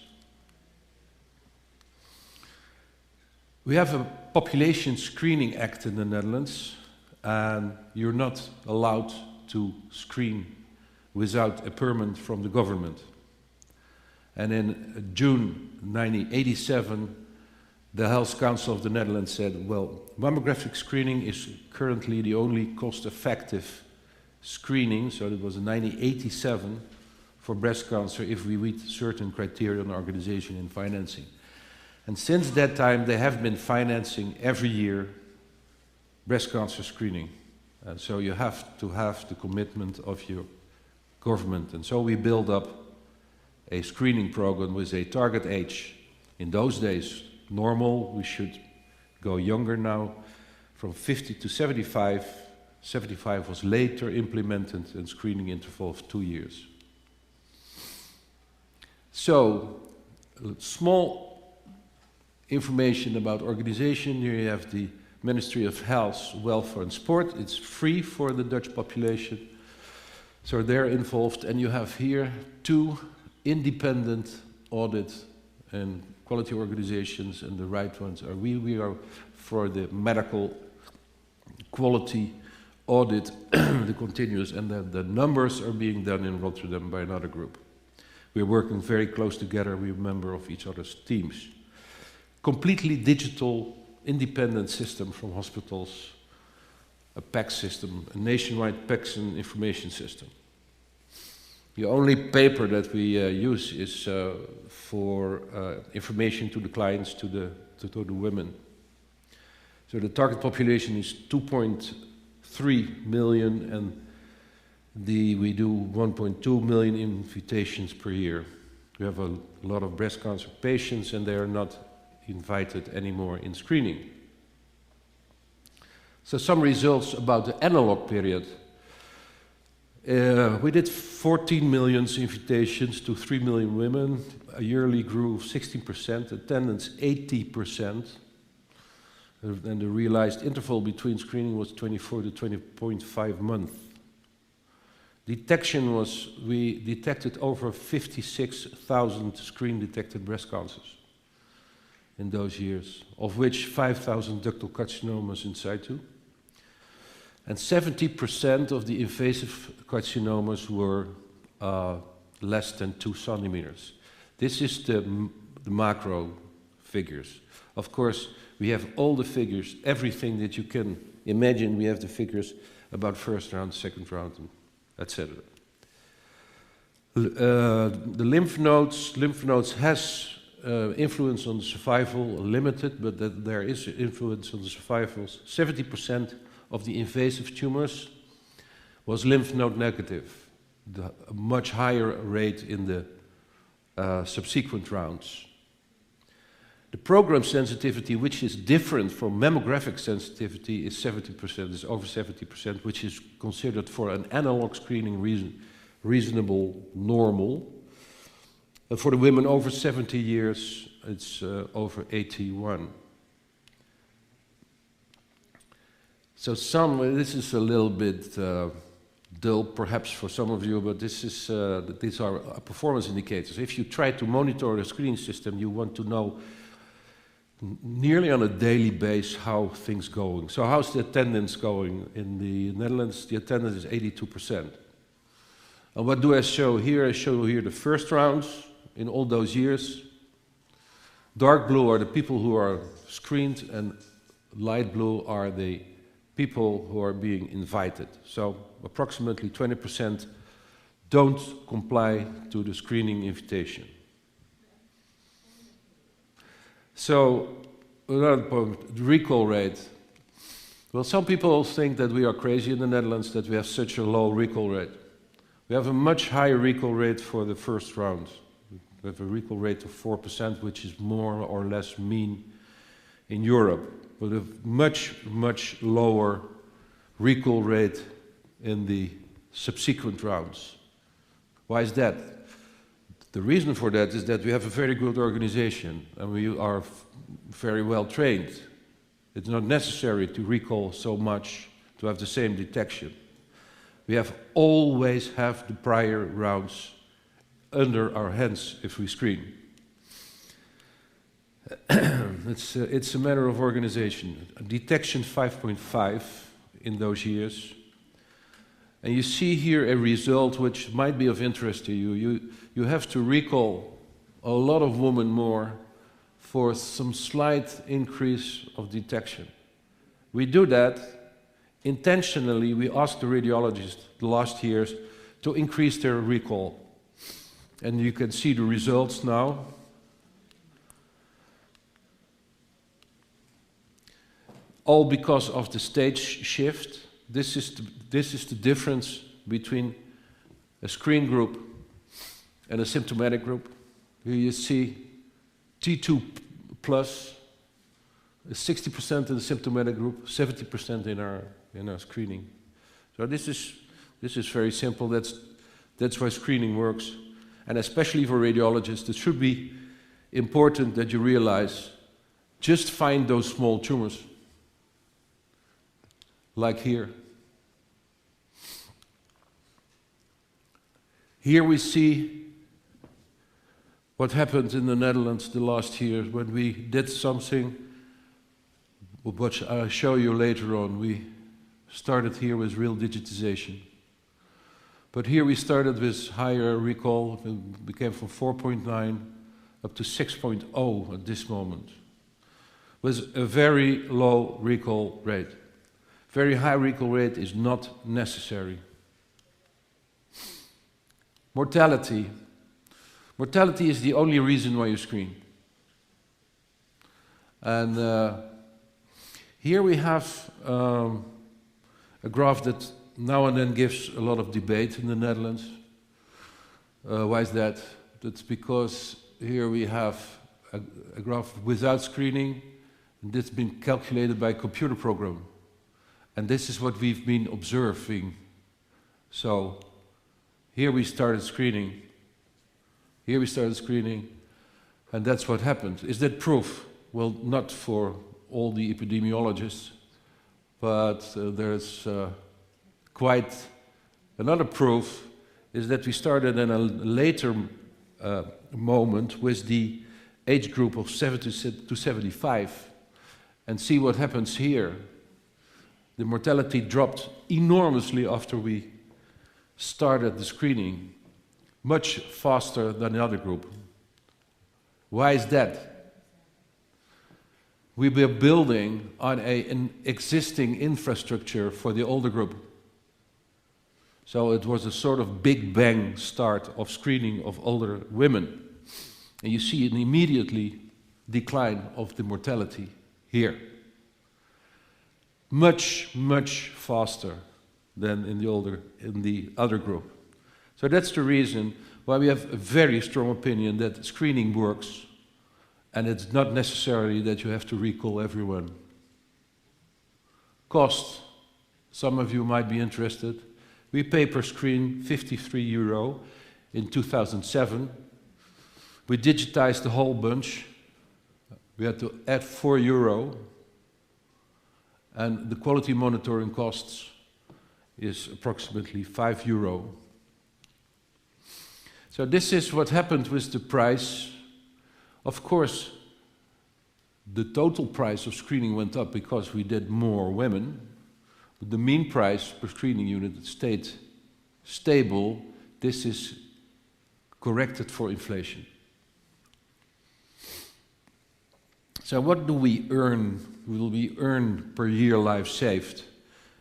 [SPEAKER 4] We have a population screening act in the Netherlands, and you're not allowed to screen without a permit from the government. And in June 1987, the Health Council of the Netherlands said, well, mammographic screening is currently the only cost-effective screening, so it was in 1987, for breast cancer if we meet certain criteria on organization and financing. And since that time, they have been financing every year breast cancer screening. And so you have to have the commitment of your government. And so we build up a screening program with a target age. In those days, normal, we should go younger now, from 50 to 75. 75 was later implemented, and screening interval of 2 years. So, small information about organization. Here you have the Ministry of Health, Welfare and Sport. It's free for the Dutch population. So they're involved, and you have here 2 independent audit and quality organizations, and the right ones are we are for the medical quality audit, the continuous, and the numbers are being done in Rotterdam by another group. We're working very close together, we're a member of each other's teams. Completely digital, independent system from hospitals, a PACS system, a nationwide PACS and information system. The only paper that we use is for information to the clients, to the women. So the target population is 2.3 million, and we do 1.2 million invitations per year. We have a lot of breast cancer patients, and they are not invited anymore in screening. So some results about the analog period. We did 14 million invitations to 3 million women, a yearly growth of 16%, attendance 80%, and the realized interval between screening was 24 to 20.5 months. Detection was, we detected over 56,000 screen-detected breast cancers in those years, of which 5,000 ductal carcinomas in situ. And 70% of the invasive carcinomas were less than 2 centimeters. This is the macro figures. Of course, we have all the figures, everything that you can imagine. We have the figures about first round, second round, etc. The lymph nodes has influence on the survival, limited, but that there is influence on the survivals. 70% of the invasive tumors was lymph node negative, a much higher rate in the subsequent rounds. The program sensitivity, which is different from mammographic sensitivity, is 70%, is over 70%, which is considered for an analog screening reasonable, normal. And for the women over 70 years, it's over 81. So this is a little bit dull perhaps for some of you, but these are performance indicators. If you try to monitor a screening system, you want to know nearly on a daily basis how things going. So how's the attendance going? In the Netherlands, the attendance is 82%. And what do I show here? I show here the first rounds in all those years. Dark blue are the people who are screened, and light blue are the people who are being invited. So approximately 20% don't comply to the screening invitation. So, another point, the recall rate. Well, some people think that we are crazy in the Netherlands that we have such a low recall rate. We have a much higher recall rate for the first round. We have a recall rate of 4%, which is more or less mean in Europe, but a much, much lower recall rate in the subsequent rounds. Why is that? The reason for that is that we have a very good organization, and we are very well trained. It's not necessary to recall so much to have the same detection. We always have the prior rounds under our hands if we screen. It's a matter of organization. Detection 5.5 in those years. And you see here a result which might be of interest to you. You have to recall a lot of women more for some slight increase of detection. We do that intentionally. We ask the radiologists the last years to increase their recall. And you can see the results now. All because of the stage shift. This is the difference between a screen group and a symptomatic group. Here you see T2 plus, 60% in the symptomatic group, 70% in our screening. So this is very simple. That's why screening works, and especially for radiologists, it should be important that you realize just find those small tumors. Like here. Here we see what happened in the Netherlands the last year when we did something which I'll show you later on. We started here with real digitization. But here we started with higher recall. We came from 4.9 up to 6.0 at this moment, with a very low recall rate. Very high recall rate is not necessary. Mortality. Mortality is the only reason why you screen. And here we have a graph that now and then gives a lot of debate in the Netherlands. Why is that? That's because here we have a graph without screening, and that's been calculated by a computer program. And this is what we've been observing. So here we started screening. Here we started screening, and that's what happened. Is that proof? Well, not for all the epidemiologists, but there's quite another proof is that we started in a later moment with the age group of 70 to 75, and see what happens here. The mortality dropped enormously after we started the screening, much faster than the other group. Why is that? We were building on an existing infrastructure for the older group. So it was a sort of big bang start of screening of older women. And you see an immediately decline of the mortality here. Much, much faster than in the other group. So that's the reason why we have a very strong opinion that screening works, and it's not necessarily that you have to recall everyone. Cost. Some of you might be interested. We pay per screen €53 in 2007. We digitized the whole bunch. We had to add €4. And the quality monitoring costs is approximately €5. So this is what happened with the price. Of course, the total price of screening went up because we did more women, but the mean price per screening unit stayed stable. This is corrected for inflation. So what do we earn? Will we earn per year life saved?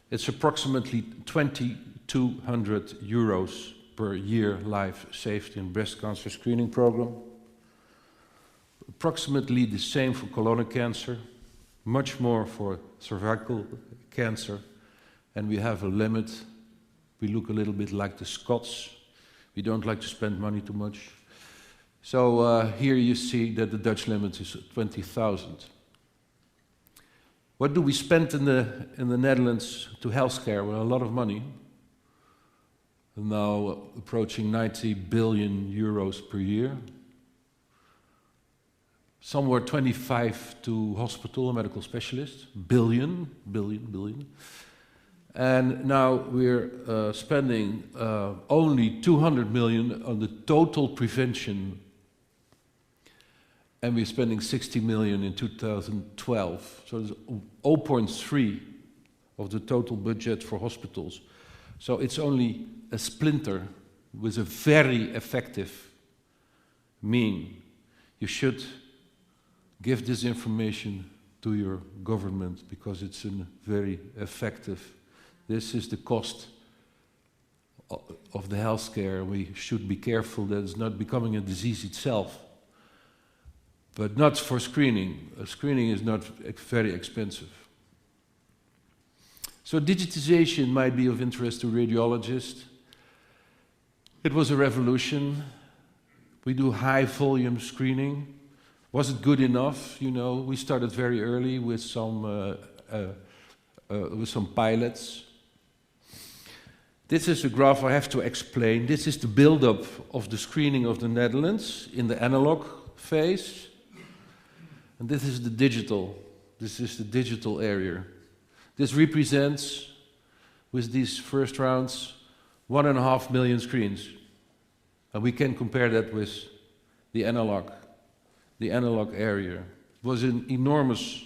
[SPEAKER 4] It's approximately €2,200 per year life saved in breast cancer screening program. Approximately the same for colon cancer, much more for cervical cancer, and we have a limit. We look a little bit like the Scots. We don't like to spend money too much. So here you see that the Dutch limit is 20,000. What do we spend in the Netherlands to healthcare? Well, a lot of money. Now approaching €90 billion per year. somewhere 25 to hospital and medical specialists, billion. And now we're spending only 200 million on the total prevention, and we're spending 60 million in 2012. So there's 0.3 of the total budget for hospitals. So it's only a splinter with a very effective mean. You should give this information to your government because it's very effective. This is the cost of the healthcare. We should be careful that it's not becoming a disease itself, but not for screening. Screening is not very expensive. So digitization might be of interest to radiologists. It was a revolution. We do high volume screening. Was it good enough? You know, we started very early with some pilots. This is a graph I have to explain. This is the build-up of the screening of the Netherlands in the analog phase. And this is the digital. This is the digital area. This represents, with these first rounds, 1.5 million screens. And we can compare that with the analog area. It was an enormous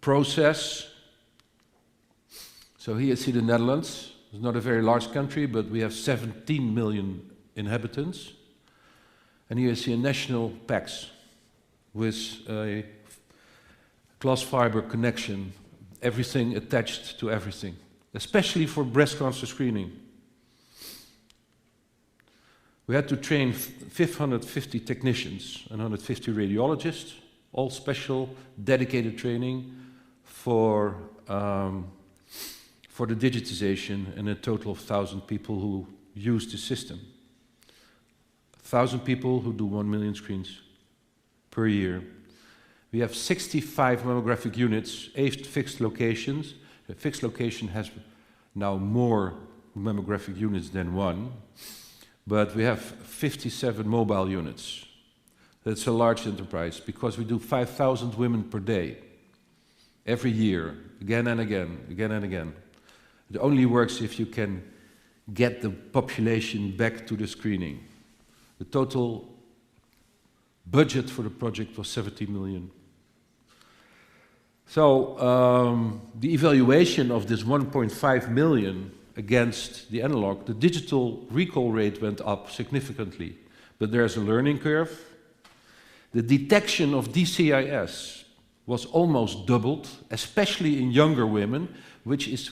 [SPEAKER 4] process. So here you see the Netherlands. It's not a very large country, but we have 17 million inhabitants. And here you see a national PACS with a glass fiber connection, everything attached to everything, especially for breast cancer screening. We had to train 550 technicians and 150 radiologists, all special, dedicated training for the digitization, and a total of 1,000 people who use the system. 1,000 people who do 1 million screens per year. We have 65 mammographic units, 8 fixed locations. A fixed location has now more mammographic units than one, but we have 57 mobile units. That's a large enterprise because we do 5,000 women per day, every year, again and again, again and again. It only works if you can get the population back to the screening. The total budget for the project was 70 million. So the evaluation of this 1.5 million against the analog, the digital recall rate went up significantly, but there's a learning curve. The detection of DCIS was almost doubled, especially in younger women, which is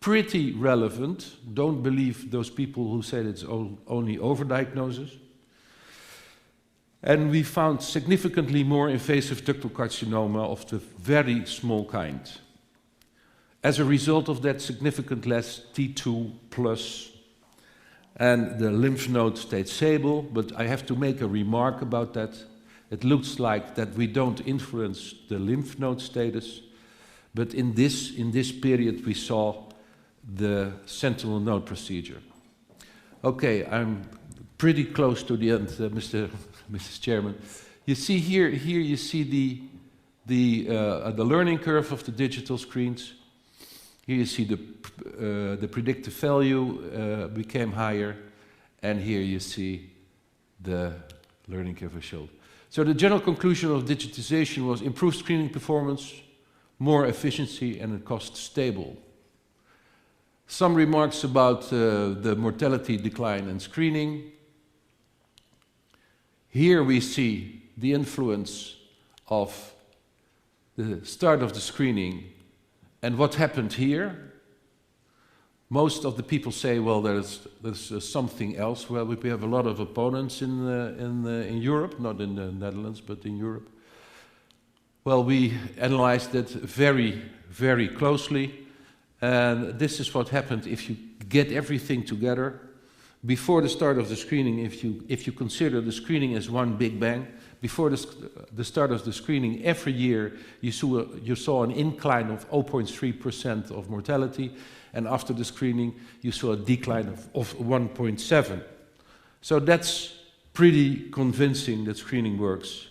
[SPEAKER 4] pretty relevant. Don't believe those people who say it's only overdiagnosis. And we found significantly more invasive ductal carcinoma of the very small kind. As a result of that, significant less T2 plus, and the lymph node stayed stable, but I have to make a remark about that. It looks like that we don't influence the lymph node status, but in this period we saw the sentinel node procedure. Okay, I'm pretty close to the end, Mrs. Chairman. You see here you see the learning curve of the digital screens. Here you see the predictive value became higher, and here you see the learning curve I showed. So the general conclusion of digitization was improved screening performance, more efficiency, and a cost stable. Some remarks about the mortality decline in screening. Here we see the influence of the start of the screening and what happened here. Most of the people say, well, there's something else. Well, we have a lot of opponents in Europe, not in the Netherlands, but in Europe. Well, we analyzed it very, very closely. And this is what happened if you get everything together. Before the start of the screening, if you consider the screening as one big bang, before the start of the screening, every year you saw an incline of 0.3% of mortality, and after the screening you saw a decline of 1.7. So that's pretty convincing that screening works.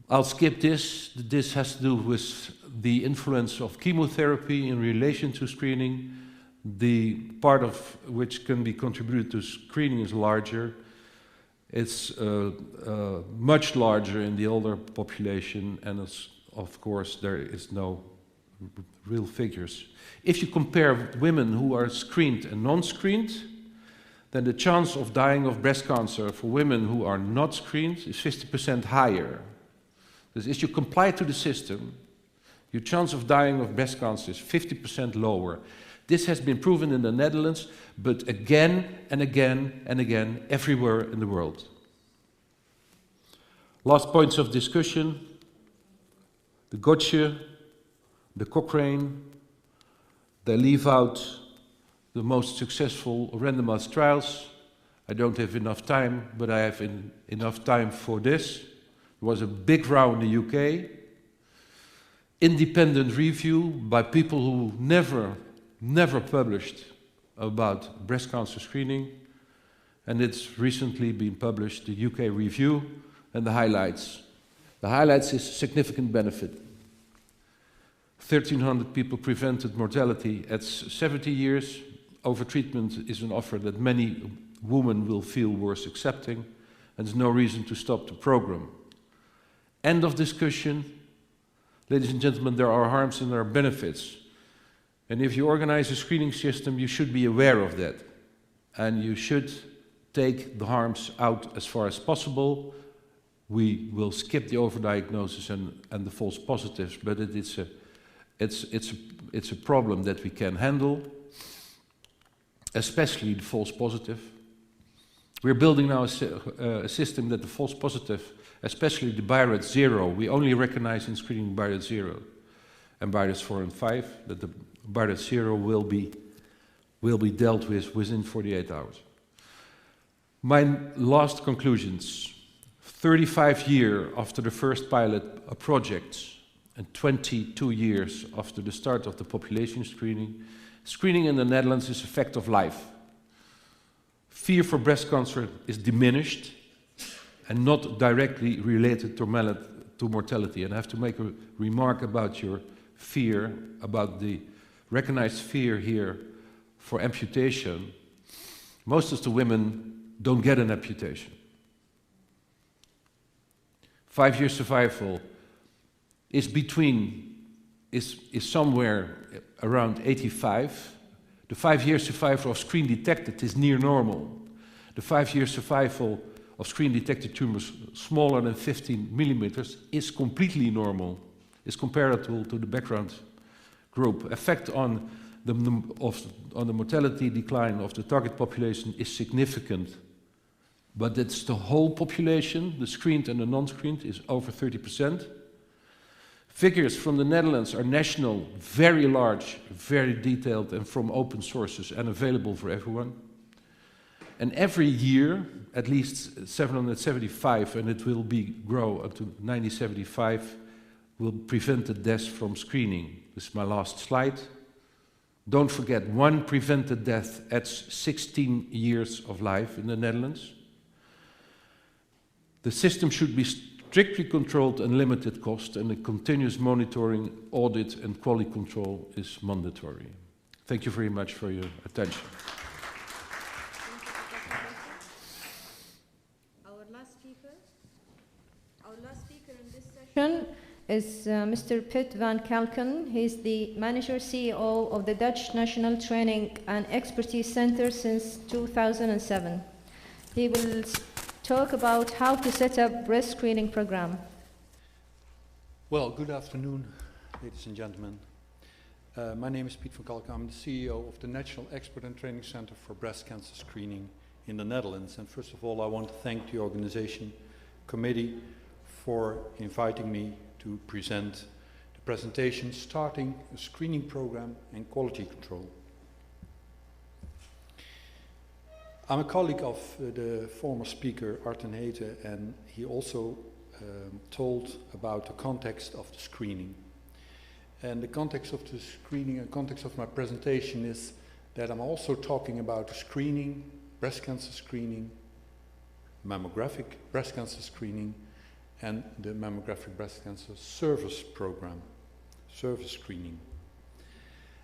[SPEAKER 4] I'll skip this. This has to do with the influence of chemotherapy in relation to screening. The part of which can be contributed to screening is larger. It's much larger in the older population, and it's, of course, there is no real figures. If you compare women who are screened and non-screened, then the chance of dying of breast cancer for women who are not screened is 50% higher. Dus if you comply to the system, your chance of dying of breast cancer is 50% lower. This has been proven in the Netherlands, but again and again and again, everywhere in the world. Last points of discussion: the Gotcha, the Cochrane. They leave out the most successful randomized trials. I don't have enough time, but I have enough time for this. There was a big row in the UK. Independent review by people who never published about breast cancer screening, and it's recently been published, the UK review, and the highlights. The highlights is significant benefit. 1,300 people prevented mortality at 70 years. Overtreatment is an offer that many women will feel worth accepting, and there's no reason to stop the program. End of discussion. Ladies and gentlemen, there are harms and there are benefits. And if you organize a screening system, you should be aware of that. And you should take the harms out as far as possible. We will skip the overdiagnosis and the false positives, but it's a problem that we can handle, especially the false positive. We're building now a system that the false positive, especially the BI-rate 0, we only recognize in screening BI-rate 0 and BI-rate 4 and 5, that the BI-rate 0 will be dealt with within 48 hours. My last conclusions: 35 years after the first pilot project and 22 years after the start of the population screening, screening in the Netherlands is a fact of life. Fear for breast cancer is diminished and not directly related to mortality. And I have to make a remark about your fear, about the recognized fear here for amputation. Most of the women don't get an amputation. 5-year survival is somewhere around 85. The 5-year survival of screen detected is near normal. The 5-year survival of screen detected tumors smaller than 15 millimeters is completely normal, is comparable to the background group. Effect on the mortality decline of the target population is significant, but it's the whole population, the screened and the non-screened, is over 30%. Figures from the Netherlands are national, very large, very detailed, and from open sources and available for everyone. And every year, at least 775, and it will grow up to 975, will prevent the deaths from screening. This is my last slide. Don't forget, 1 prevented death at 16 years of life in the Netherlands. The system should be strictly controlled and limited cost, and a continuous monitoring, audit, and quality control is mandatory. Thank you very much for your attention.
[SPEAKER 1] Our last speaker in this session is Mr. Piet van Kalken. He's the manager CEO of the Dutch National Training and Expertise Center since 2007. He will talk about how to set up breast screening program.
[SPEAKER 5] Well, good afternoon, ladies and gentlemen. My name is Piet van Kalken. I'm the CEO of the National Expert and Training Center for Breast Cancer Screening in the Netherlands. And first of all, I want to thank the organization committee for inviting me to present the presentation Starting a Screening Program and Quality Control. I'm a colleague of the former speaker, Arten Hete, and he also told about the context of the screening. And the context of the screening and context of my presentation is that I'm also talking about screening, breast cancer screening, mammographic breast cancer screening and the mammographic breast cancer service program, service screening.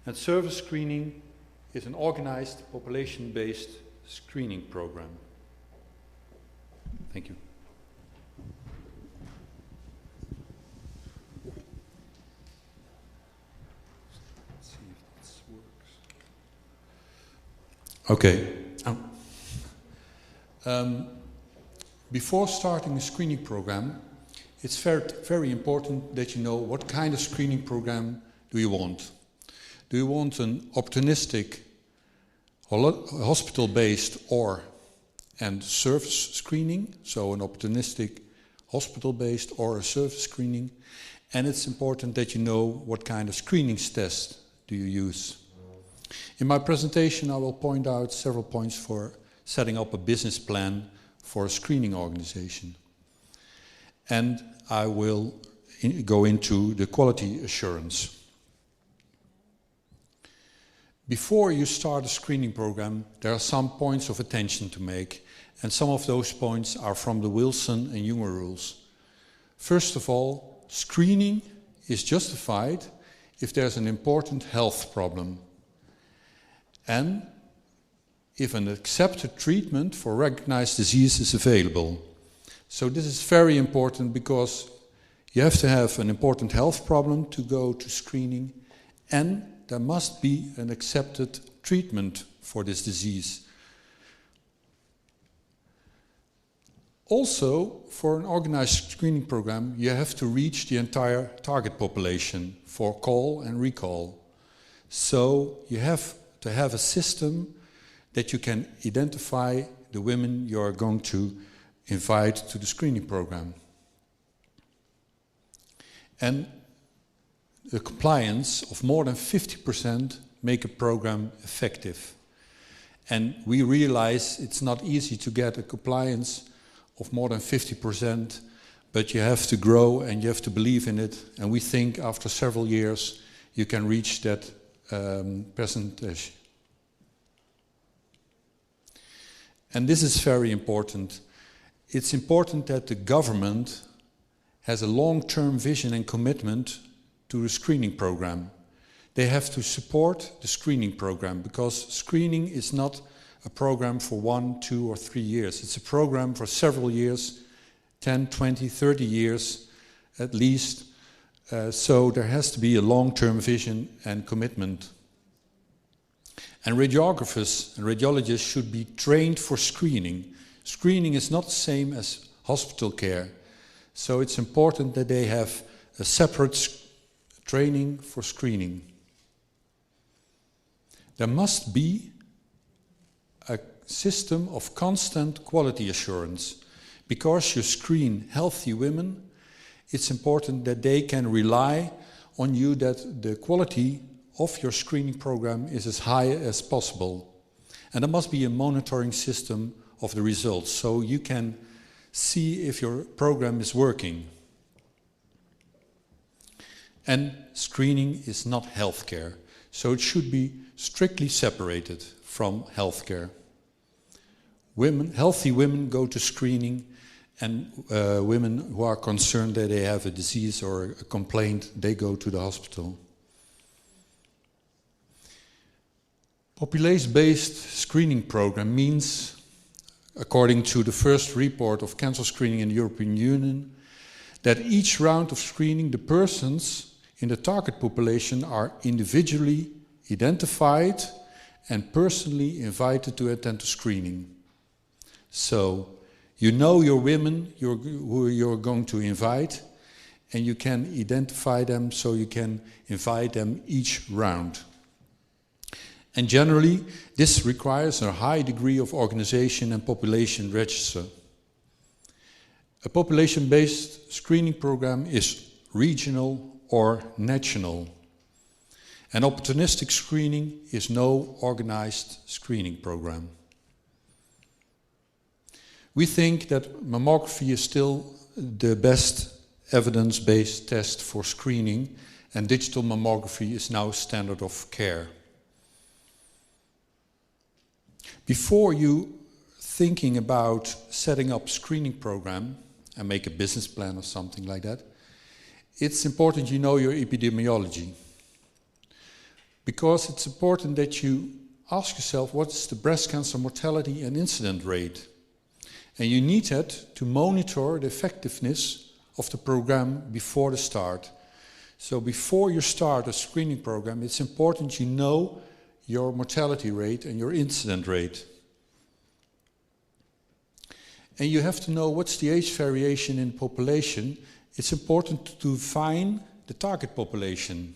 [SPEAKER 5] And service screening is an organized population-based screening program. Thank you. Let's see if this works. Okay. Before starting a screening program, it's very important that you know what kind of screening program do you want. Do you want an opportunistic, hospital-based and service screening, so an opportunistic hospital-based or a service screening? And it's important that you know what kind of screenings test do you use. In my presentation, I will point out several points for setting up a business plan for a screening organization. And I will go into the quality assurance. Before you start a screening program, there are some points of attention to make, and some of those points are from the Wilson and Junger rules. First of all, screening is justified if there's an important health problem, and if an accepted treatment for recognized disease is available. So this is very important because you have to have an important health problem to go to screening, and there must be an accepted treatment for this disease. Also, for an organized screening program, you have to reach the entire target population for call and recall. So you have to have a system that you can identify the women you are going to invite to the screening program. And the compliance of more than 50% make a program effective. And we realize it's not easy to get a compliance of more than 50%, but you have to grow and you have to believe in it. And we think after several years you can reach that percentage. And this is very important. It's important that the government has a long-term vision and commitment to the screening program. They have to support the screening program because screening is not a program for 1, 2 or 3 years. It's a program for several years, 10, 20, 30 years at least. So there has to be a long-term vision and commitment. And radiographers and radiologists should be trained for screening. Screening is not the same as hospital care. So it's important that they have a separate training for screening. There must be a system of constant quality assurance. Because you screen healthy women, it's important that they can rely on you that the quality of your screening program is as high as possible. And there must be a monitoring system of the results so you can see if your program is working. And screening is not healthcare, so it should be strictly separated from healthcare. Healthy women go to screening, and women who are concerned that they have a disease or a complaint, they go to the hospital. Population-based screening program means, according to the first report of cancer screening in the European Union, that each round of screening, the persons in the target population are individually identified and personally invited to attend to screening. So, you know your women who you're going to invite, and you can identify them so you can invite them each round. And generally, this requires a high degree of organization and population register. A population-based screening program is regional or national. An opportunistic screening is no organized screening program. We think that mammography is still the best evidence-based test for screening, and digital mammography is now standard of care. Before you thinking about setting up a screening program and make a business plan or something like that, it's important you know your epidemiology. Because it's important that you ask yourself what's the breast cancer mortality and incidence rate. And you need that to monitor the effectiveness of the program before the start. So before you start a screening program, it's important you know your mortality rate and your incidence rate. And you have to know what's the age variation in the population. It's important to define the target population.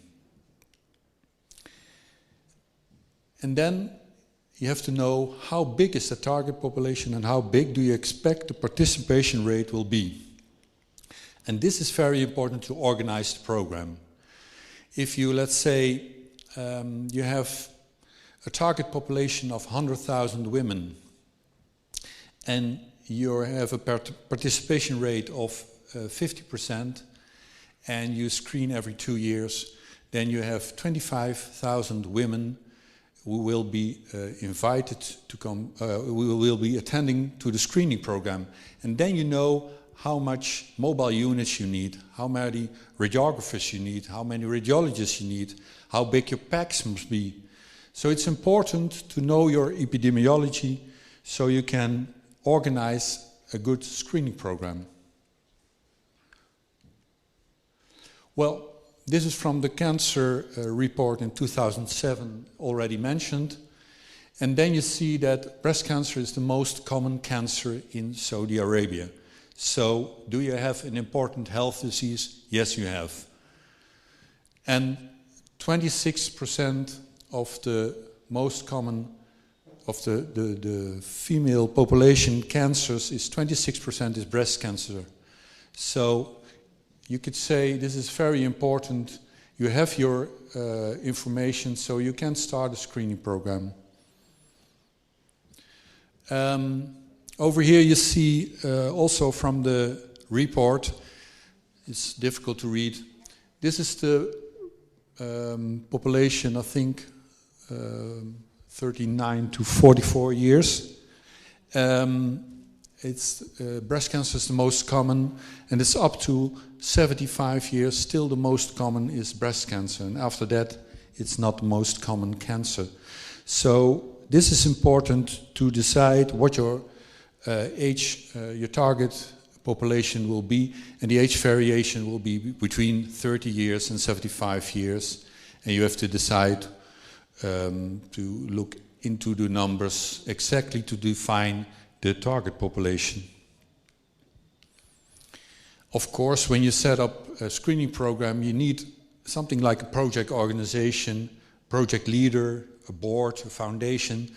[SPEAKER 5] And then you have to know how big is the target population and how big do you expect the participation rate will be. And this is very important to organize the program. If you, let's say, you have a target population of 100,000 women and you have a participation rate of 50% and you screen every 2 years, then you have 25,000 women who will be invited to come, will be attending to the screening program. And then you know how much mobile units you need, how many radiographers you need, how many radiologists you need, how big your packs must be. So it's important to know your epidemiology so you can organize a good screening program. Well, this is from the cancer report in 2007, already mentioned. And then you see that breast cancer is the most common cancer in Saudi Arabia. So, do you have an important health disease? Yes, you have. And 26% of the most common, of the female population cancers is 26% is breast cancer. So, you could say this is very important. You have your information, so you can start a screening program. Over here you see also from the report, it's difficult to read. This is the population, I think, 39 to 44 years. Breast cancer is the most common, and it's up to 75 years. Still the most common is breast cancer, and after that it's not the most common cancer. So this is important to decide what your age, your target population will be, and the age variation will be between 30 years and 75 years, and you have to decide to look into the numbers exactly to define the target population. Of course, when you set up a screening program, you need something like a project organization, project leader, a board, a foundation,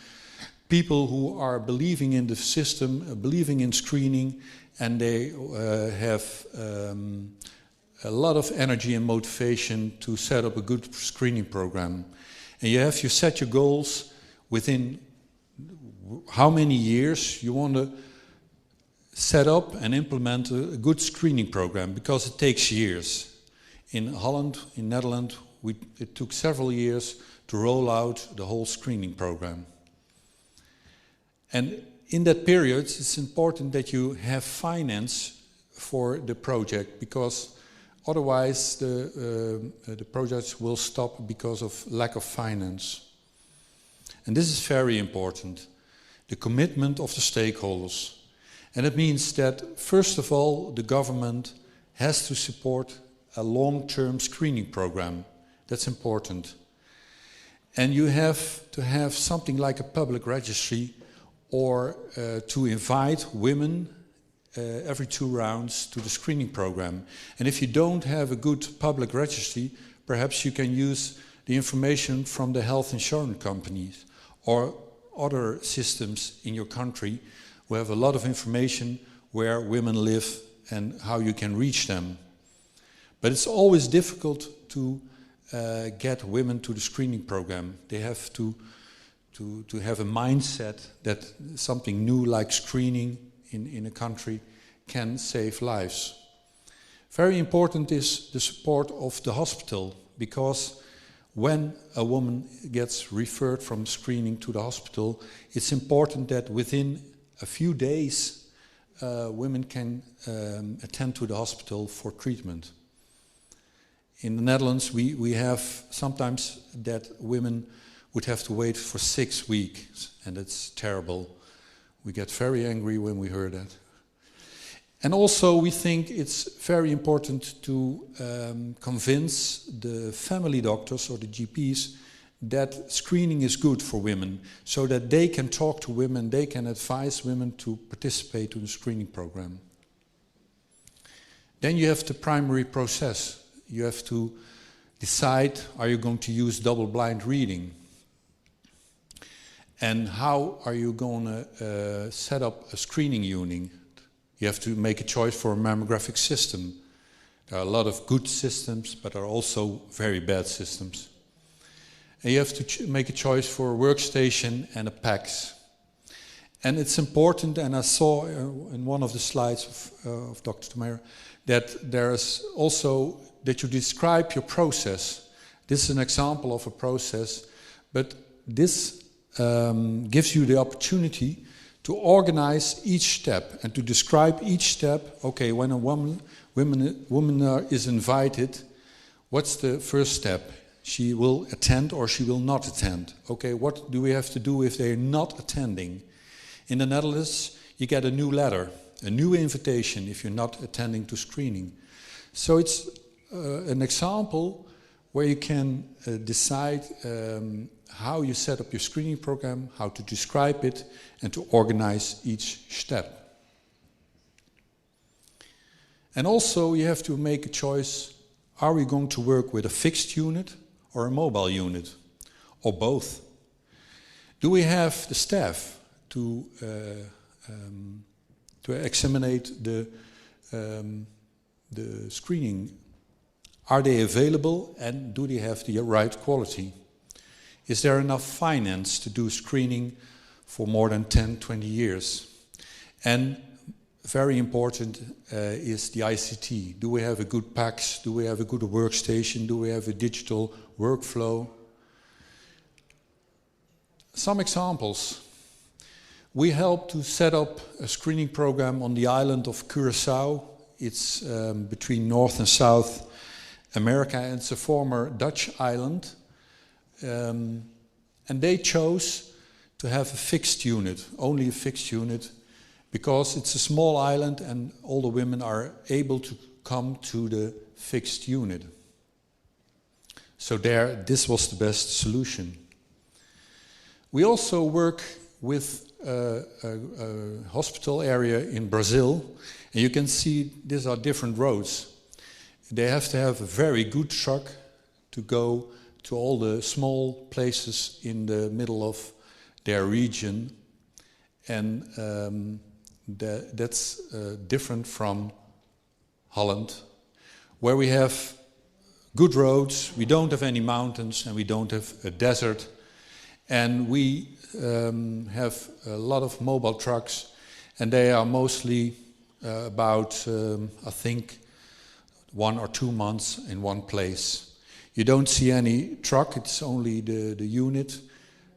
[SPEAKER 5] people who are believing in the system, believing in screening, and they have a lot of energy and motivation to set up a good screening program. And you set your goals within how many years you want to set up and implement a good screening program, because it takes years. In Holland, in Netherlands, it took several years to roll out the whole screening program. And in that period, it's important that you have finance for the project, because otherwise the projects will stop because of lack of finance. And this is very important, the commitment of the stakeholders. And it means that, first of all, the government has to support a long-term screening program. That's important. And you have to have something like a public registry, or to invite women every 2 rounds to the screening program. And if you don't have a good public registry, perhaps you can use the information from the health insurance companies or other systems in your country who have a lot of information where women live and how you can reach them. But it's always difficult to get women to the screening program. They have to have a mindset that something new like screening in a country can save lives. Very important is the support of the hospital, because when a woman gets referred from screening to the hospital, it's important that within a few days, women can attend to the hospital for treatment. In the Netherlands, we have sometimes that women would have to wait for 6 weeks, and it's terrible. We get very angry when we hear that. And also we think it's very important to convince the family doctors or the GPs that screening is good for women, so that they can talk to women, they can advise women to participate in the screening program. Then you have the primary process. You have to decide, are you going to use double-blind reading? And how are you going to set up a screening unit? You have to make a choice for a mammographic system. There are a lot of good systems, but there are also very bad systems. And you have to make a choice for a workstation and a PACS. And it's important, and I saw in one of the slides of Dr. Meyer, that there's also that you describe your process. This is an example of a process, but this gives you the opportunity to organize each step and to describe each step. Okay, when a woman is invited, what's the first step? She will attend or she will not attend. Okay, what do we have to do if they're not attending? In the Netherlands, you get a new letter, a new invitation if you're not attending to screening. So it's an example where you can decide how you set up your screening program, how to describe it, and to organize each step. And also you have to make a choice, are we going to work with a fixed unit or a mobile unit, or both? Do we have the staff to examine the screening? Are they available, and do they have the right quality? Is there enough finance to do screening for more than 10, 20 years? And very important is the ICT. Do we have a good PACS? Do we have a good workstation? Do we have a digital workflow? Some examples. We helped to set up a screening program on the island of Curaçao. It's between North and South America, and it's a former Dutch island. And they chose to have a fixed unit, only a fixed unit, because it's a small island and all the women are able to come to the fixed unit. So this was the best solution. We also work with a hospital area in Brazil, and you can see these are different roads. They have to have a very good truck to go to all the small places in the middle of their region, and that's different from Holland, where we have good roads, we don't have any mountains, and we don't have a desert, and we have a lot of mobile trucks, and they are mostly about, I think, 1 or 2 months in one place. You don't see any truck, it's only the unit,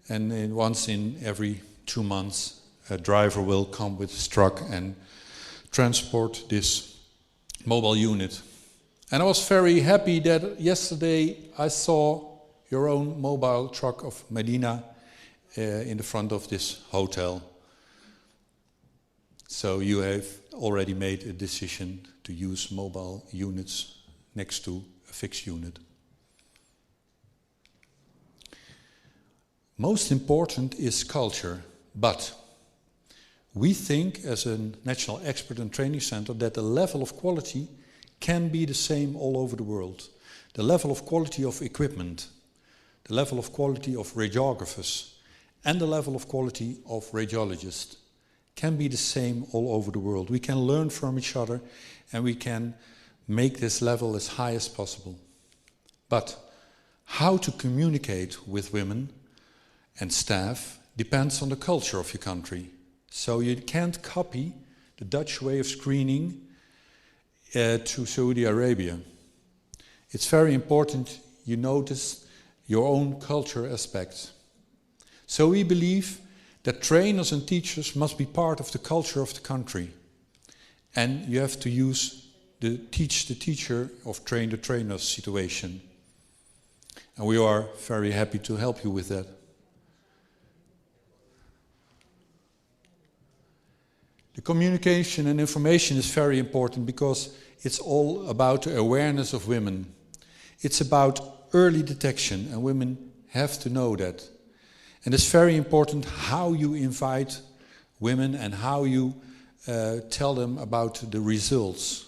[SPEAKER 5] and then once in every 2 months a driver will come with his truck and transport this mobile unit. And I was very happy that yesterday I saw your own mobile truck of Medina in the front of this hotel. So you have already made a decision to use mobile units next to a fixed unit. Most important is culture, but we think as a national expert and training center that the level of quality can be the same all over the world. The level of quality of equipment, the level of quality of radiographers, and the level of quality of radiologists can be the same all over the world. We can learn from each other and we can make this level as high as possible. But how to communicate with women and staff depends on the culture of your country. So you can't copy the Dutch way of screening to Saudi Arabia. It's very important you notice your own culture aspects. So we believe that trainers and teachers must be part of the culture of the country. And you have to use the teach the teacher of train the trainer situation. And we are very happy to help you with that. The communication and information is very important because it's all about the awareness of women. It's about early detection, and women have to know that. And it's very important how you invite women and how you tell them about the results.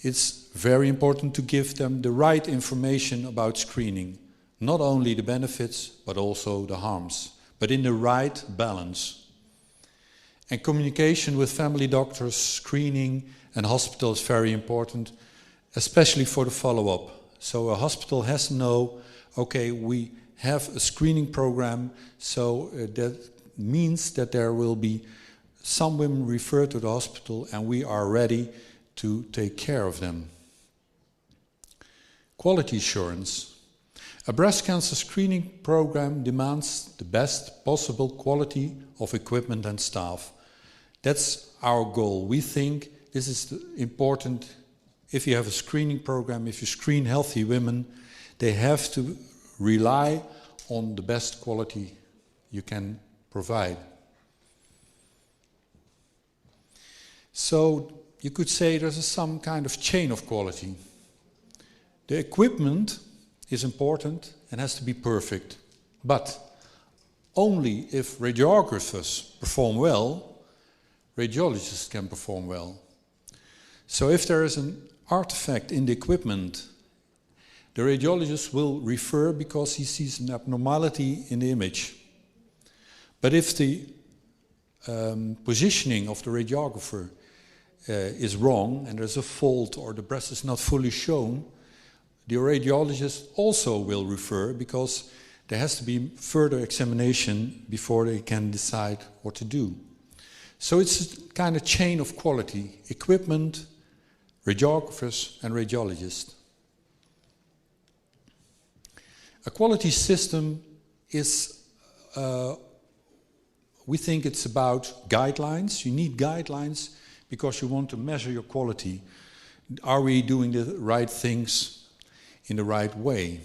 [SPEAKER 5] It's very important to give them the right information about screening. Not only the benefits, but also the harms, but in the right balance. And communication with family doctors, screening, and hospital is very important, especially for the follow-up. So a hospital has to know, okay, we have a screening program, so that means that there will be some women referred to the hospital and we are ready to take care of them. Quality assurance. A breast cancer screening program demands the best possible quality of equipment and staff. That's our goal. We think this is important. If you have a screening program, if you screen healthy women, they have to rely on the best quality you can provide. So you could say there's some kind of chain of quality. The equipment is important and has to be perfect, but only if radiographers perform well, radiologists can perform well. So if there is an artifact in the equipment, the radiologist will refer because he sees an abnormality in the image. But if the positioning of the radiographer is wrong and there's a fault or the breast is not fully shown, the radiologist also will refer because there has to be further examination before they can decide what to do. So it's a kind of chain of quality: equipment, radiographers and radiologists. A quality system is, we think it's about guidelines. You need guidelines because you want to measure your quality. Are we doing the right things in the right way?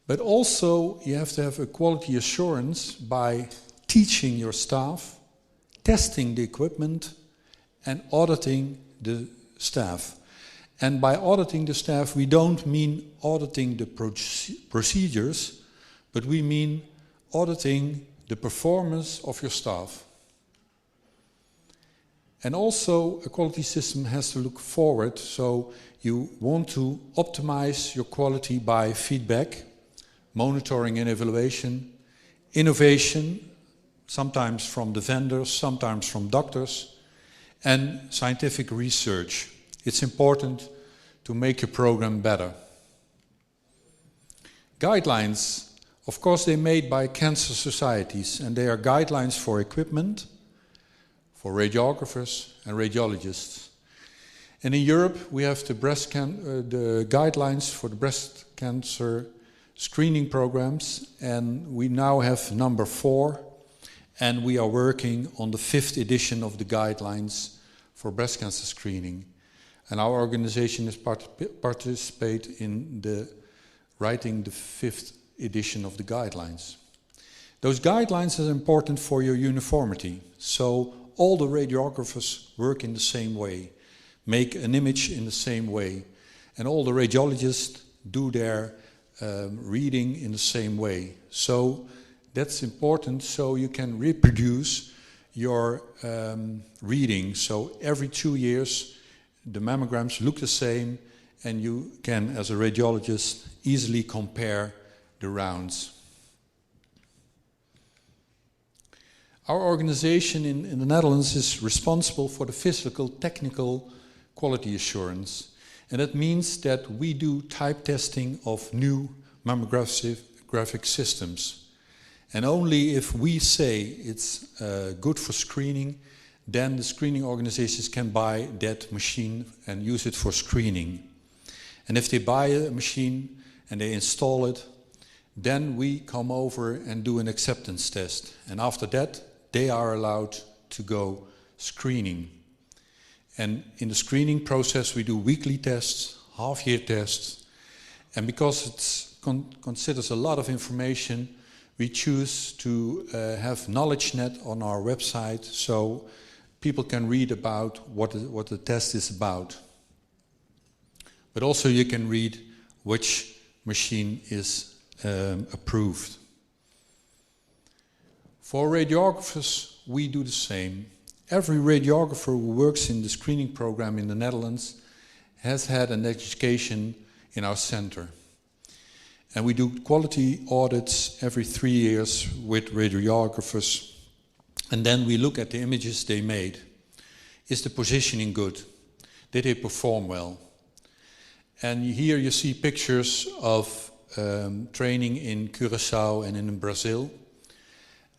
[SPEAKER 5] But also you have to have a quality assurance by teaching your staff, testing the equipment and auditing the staff. And by auditing the staff, we don't mean auditing the procedures, but we mean auditing the performance of your staff. And also, a quality system has to look forward, so you want to optimize your quality by feedback, monitoring and evaluation, innovation, sometimes from the vendors, sometimes from doctors, and scientific research. It's important to make your program better. Guidelines, of course, they're made by cancer societies, and they are guidelines for equipment, for radiographers and radiologists. And in Europe, we have the guidelines for the breast cancer screening programs, and we now have number 4, and we are working on the 5th edition of the guidelines for breast cancer screening. And our organization is participate in writing the 5th edition of the guidelines. Those guidelines are important for your uniformity. So all the radiographers work in the same way, make an image in the same way, and all the radiologists do their reading in the same way. So that's important so you can reproduce your reading. So every 2 years the mammograms look the same and you can, as a radiologist, easily compare the rounds. Our organization in the Netherlands is responsible for the physical, technical quality assurance. And that means that we do type testing of new mammographic systems. And only if we say it's good for screening, then the screening organizations can buy that machine and use it for screening. And if they buy a machine and they install it, Then we come over and do an acceptance test. And after that, they are allowed to go screening. And in the screening process, we do weekly tests, half-year tests. And because it considers a lot of information, we choose to have knowledge net on our website so people can read about what the test is about. But also you can read which machine is approved. For radiographers, we do the same. Every radiographer who works in the screening program in the Netherlands has had an education in our center. And we do quality audits every 3 years with radiographers. And then we look at the images they made. Is the positioning good? Did they perform well? And here you see pictures of training in Curaçao and in Brazil.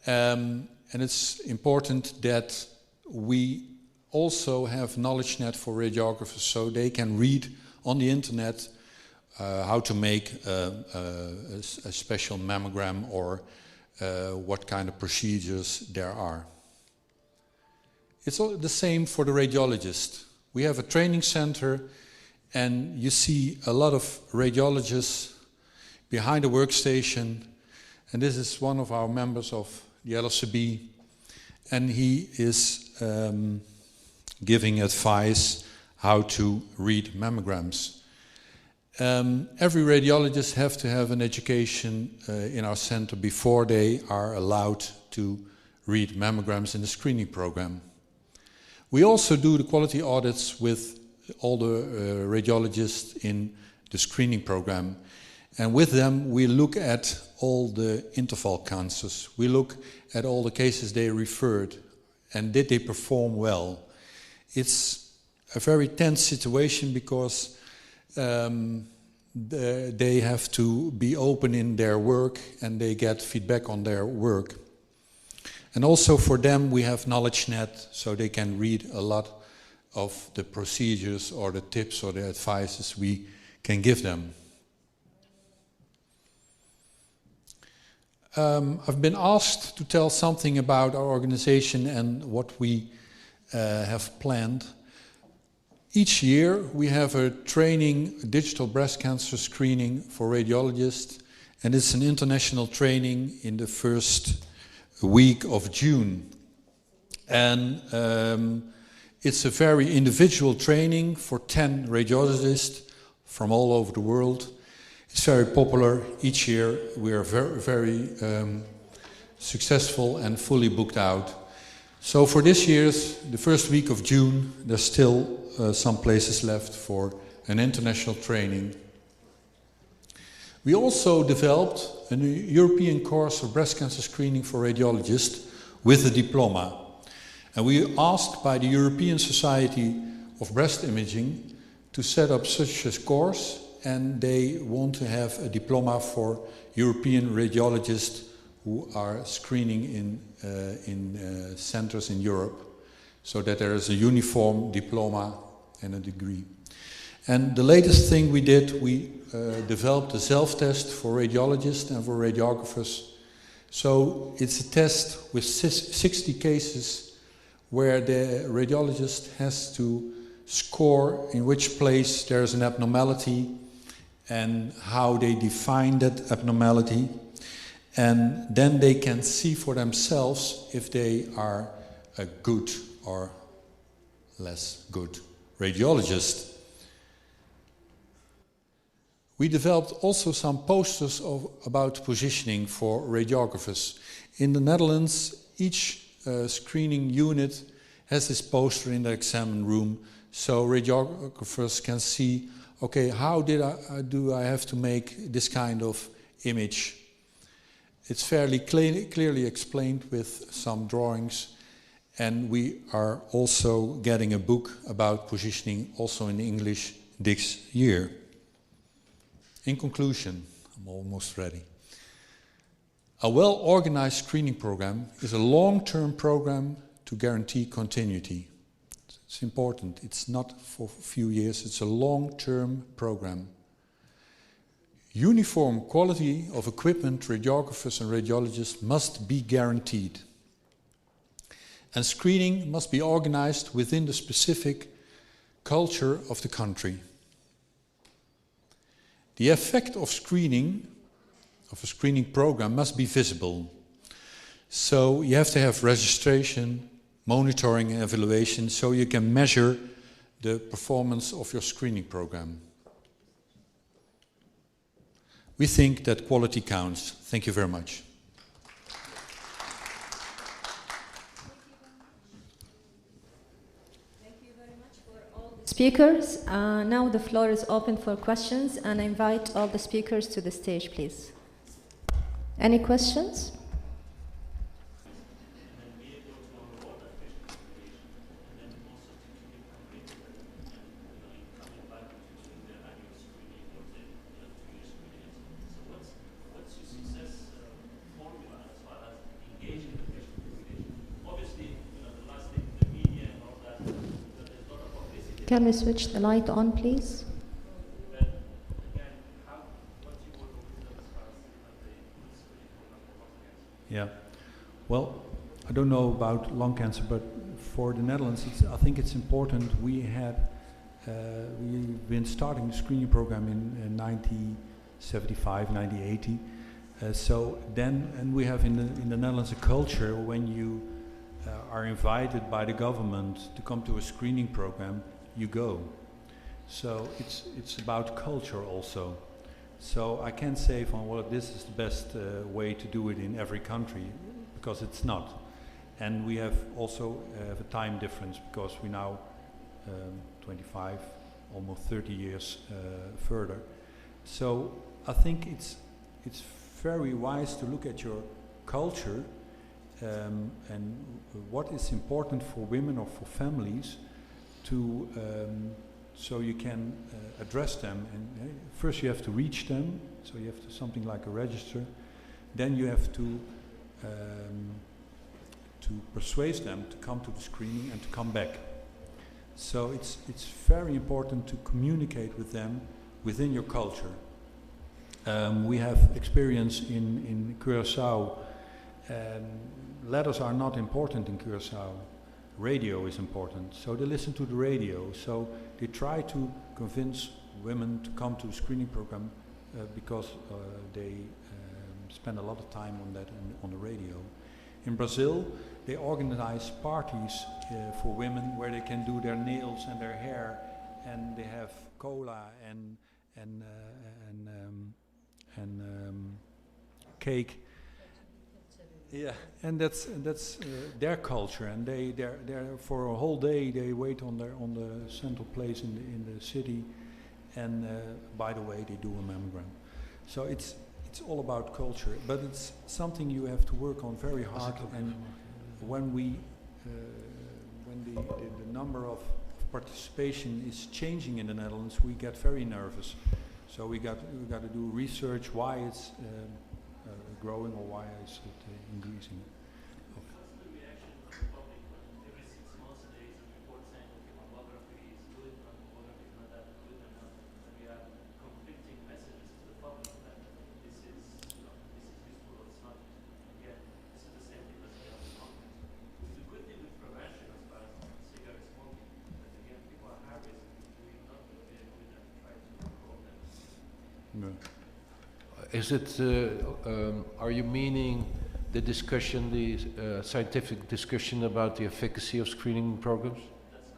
[SPEAKER 5] And it's important that we also have knowledge net for radiographers so they can read on the internet how to make a special mammogram or what kind of procedures there are. It's all the same for the radiologist. We have a training center and you see a lot of radiologists behind the workstation, and this is one of our members of the LSCB, and he is giving advice how to read mammograms. Every radiologist have to have an education in our center before they are allowed to read mammograms in the screening program. We also do the quality audits with all the radiologists in the screening program. And with them we look at all the interval cancers. We look at all the cases they referred and did they perform well. It's a very tense situation because they have to be open in their work and they get feedback on their work. And also for them we have knowledge net so they can read a lot of the procedures or the tips or the advices we can give them. I've been asked to tell something about our organization and what we have planned. Each year we have a training, digital breast cancer screening for radiologists, and it's an international training in the first week of June. And it's a very individual training for 10 radiologists from all over the world. It's very popular. Each year we are very successful and fully booked out. So for this year's, the first week of June, there's still some places left for an international training. We also developed a European course of breast cancer screening for radiologists with a diploma. And we were asked by the European Society of Breast Imaging to set up such a course, and they want to have a diploma for European radiologists who are screening in centers in Europe, so that there is a uniform diploma and a degree. And the latest thing we did, we developed a self-test for radiologists and for radiographers. So it's a test with 60 cases where the radiologist has to score in which place there is an abnormality and how they define that abnormality. And then they can see for themselves if they are a good or less good radiologist. We developed also some posters about positioning for radiographers. In the Netherlands, each screening unit has this poster in the exam room, so radiographers can see, okay, how do I have to make this kind of image? It's fairly clearly explained with some drawings, and we are also getting a book about positioning also in English this year. In conclusion, I'm almost ready. A well-organized screening program is a long-term program to guarantee continuity. It's important. It's not for a few years. It's a long-term program. Uniform quality of equipment, radiographers and radiologists must be guaranteed. And screening must be organized within the specific culture of the country. The effect of screening, of a screening program, must be visible. So you have to have registration, monitoring and evaluation so you can measure the performance of your screening program. We think that quality counts. Thank you very much.
[SPEAKER 1] Thank you very much for all the speakers. Now the floor is open for questions, and I invite all the speakers to the stage, please. Any questions? Can we switch the light on, please?
[SPEAKER 5] Yeah. Well, I don't know about lung cancer, but for the Netherlands, I think it's important. We've been starting the screening program in 1975, 1980. And we have in the Netherlands a culture when you are invited by the government to come to a screening program, you go. So it's about culture also. So I can't say, well, this is the best way to do it in every country, because it's not. And we have also have a time difference, because we're now 25, almost 30 years further. So I think it's very wise to look at your culture and what is important for women or for families to so you can address them. And first you have to reach them, so you have to something like a register. Then you have to persuade them to come to the screening and to come back. So it's very important to communicate with them within your culture. We have experience in Curaçao. Letters are not important in Curaçao. Radio is important, so they listen to the radio. So they try to convince women to come to the screening program because they spend a lot of time on that on the radio. In Brazil, they organize parties for women where they can do their nails and their hair, and they have cola and cake. Yeah, and that's their culture, and they're for a whole day. They wait on the central place in the city, and by the way, they do a mammogram. So it's all about culture, but it's something you have to work on very hard. And when the number of participation is changing in the Netherlands, we get very nervous. So we got to do research why it's growing or why is it increasing.
[SPEAKER 6] What's the reaction of the public when every 6 months there is a report saying that mammography is good, mammography is not that good, and we have conflicting messages to the public that this is useful or it's not. Again, this is the same thing as the other content. The good thing with prevention as far as cigarette smoking, that again people are high risk, we not interfere with them, try to control them.
[SPEAKER 5] No.
[SPEAKER 4] Is it, are you meaning the discussion, the scientific discussion about the efficacy of screening programs?
[SPEAKER 6] That's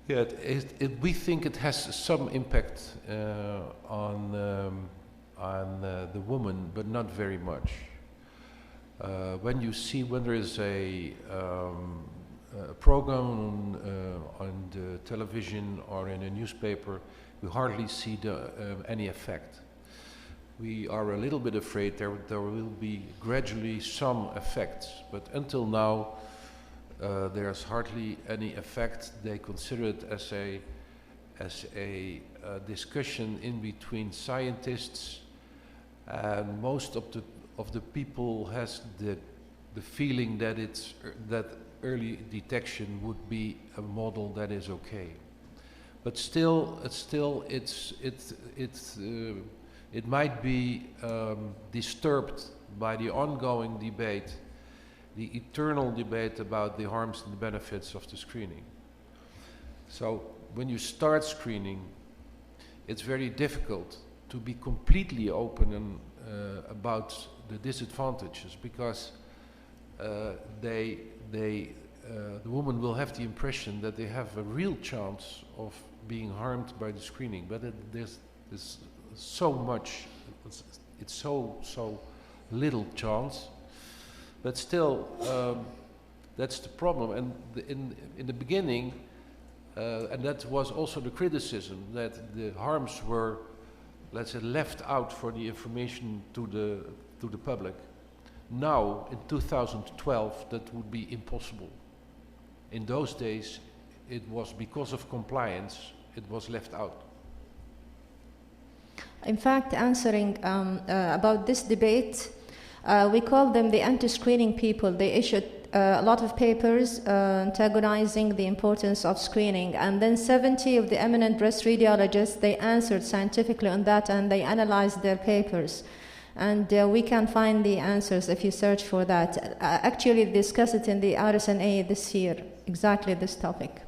[SPEAKER 6] correct.
[SPEAKER 4] Yeah, we think it has some impact on the woman, but not very much. When there is a program on the television or in a newspaper, we hardly see any effect. We are a little bit afraid there will be gradually some effects, but until now there's hardly any effect. They consider it as a discussion in between scientists, and most of the people has the feeling that that early detection would be a model that is okay. but still, it might be disturbed by the ongoing debate, the eternal debate about the harms and the benefits of the screening. So when you start screening, it's very difficult to be completely open and, about the disadvantages, because the woman will have the impression that they have a real chance of being harmed by the screening, but there's so much, it's so little chance. But still, that's the problem. And in the beginning, and that was also the criticism, that the harms were, let's say, left out for the information to the public. Now, in 2012, that would be impossible. In those days, it was because of compliance, it was left out.
[SPEAKER 1] In fact, answering about this debate, we call them the anti-screening people. They issued a lot of papers antagonizing the importance of screening, and then 70 of the eminent breast radiologists, they answered scientifically on that, and they analyzed their papers. And we can find the answers if you search for that. Actually discuss it in the RSNA this year, exactly this topic.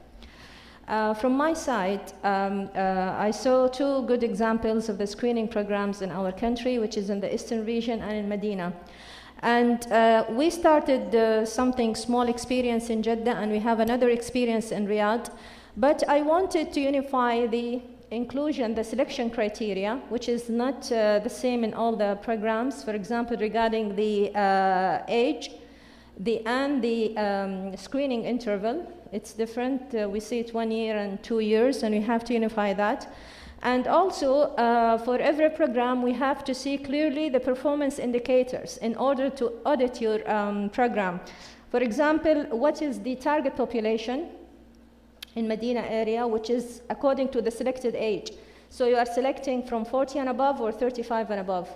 [SPEAKER 1] From my side, I saw two good examples of the screening programs in our country, which is in the Eastern region and in Medina. And we started something small experience in Jeddah, and we have another experience in Riyadh. But I wanted to unify the inclusion, the selection criteria, which is not the same in all the programs. For example, regarding the age, and the screening interval, it's different. We see it 1 year and 2 years, and we have to unify that. And also, for every program, we have to see clearly the performance indicators in order to audit your program. For example, what is the target population in Medina area, which is according to the selected age? So you are selecting from 40 and above or 35 and above?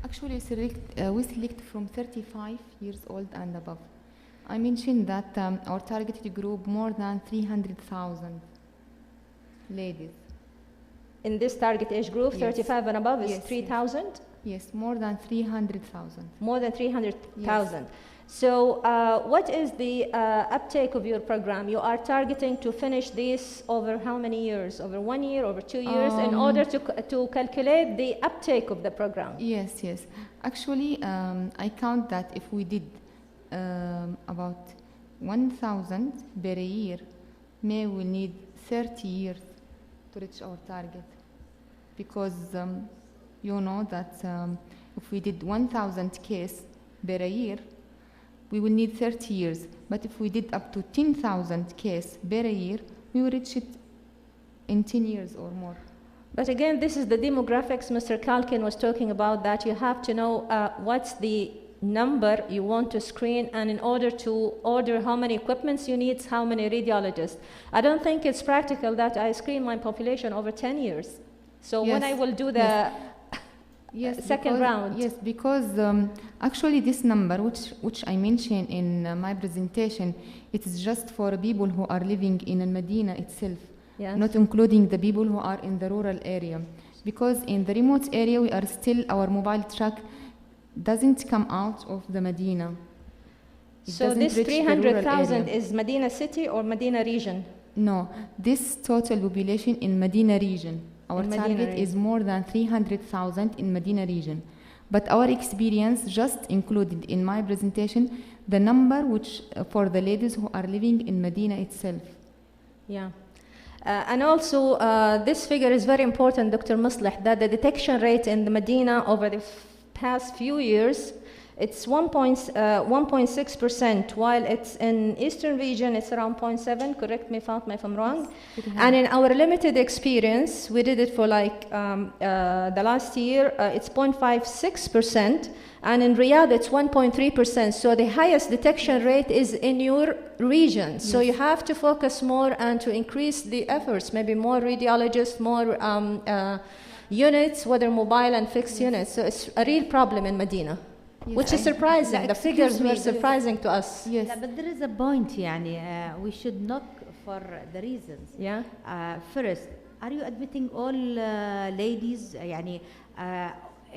[SPEAKER 2] Actually, we select from 35 years old and above. I mentioned that our targeted group, more than 300,000 ladies.
[SPEAKER 1] In this target age group, yes. 35 and above is
[SPEAKER 2] yes,
[SPEAKER 1] 3,000?
[SPEAKER 2] Yes, more than 300,000.
[SPEAKER 1] More than 300,000.
[SPEAKER 2] Yes.
[SPEAKER 1] So what is the uptake of your program? You are targeting to finish this over how many years? Over 1 year, over 2 years, in order to calculate the uptake of the program?
[SPEAKER 2] Yes, yes. Actually, I count that if we did about 1,000 per year, may we need 30 years to reach our target. Because you know that if we did 1,000 cases per year, we will need 30 years. But if we did up to 10,000 cases per year, we will reach it in 10 years or more.
[SPEAKER 1] But again, this is the demographics Mr. Kalkin was talking about, that you have to know what's the number you want to screen, and in order to order how many equipments you need, how many radiologists. I don't think it's practical that I screen my population over 10 years. So
[SPEAKER 2] yes.
[SPEAKER 1] when I will do the second round.
[SPEAKER 2] Yes, because actually this number, which I mentioned in my presentation, it is just for people who are living in Al-Medina itself,
[SPEAKER 1] yes.
[SPEAKER 2] not including the people who are in the rural area. Because in the remote area, we are still, our mobile track doesn't come out of the Medina.
[SPEAKER 1] So this 300,000 is Medina city or Medina region?
[SPEAKER 2] No, this total population in Medina region. Our target is more than 300,000 in Medina region. But our experience just included in my presentation the number which for the ladies who are living in Medina itself.
[SPEAKER 1] Yeah. And also this figure is very important, Dr. Muslih, that the detection rate in the Medina over the past few years, it's 1.6%, while it's in Eastern region, it's around 0.7, correct me Fatma if I'm wrong. Yes. And in our limited experience, we did it for like the last year, it's 0.56%, and in Riyadh, it's 1.3%. So the highest detection rate is in your region. Yes. So you have to focus more and to increase the efforts, maybe more radiologists, more units, whether mobile and fixed units. So it's a real problem in Medina. Yes, which is surprising. The figures were surprising to us.
[SPEAKER 2] Yes.
[SPEAKER 3] But there is a point, we should not for the reasons.
[SPEAKER 1] Yeah.
[SPEAKER 3] First, are you admitting all ladies?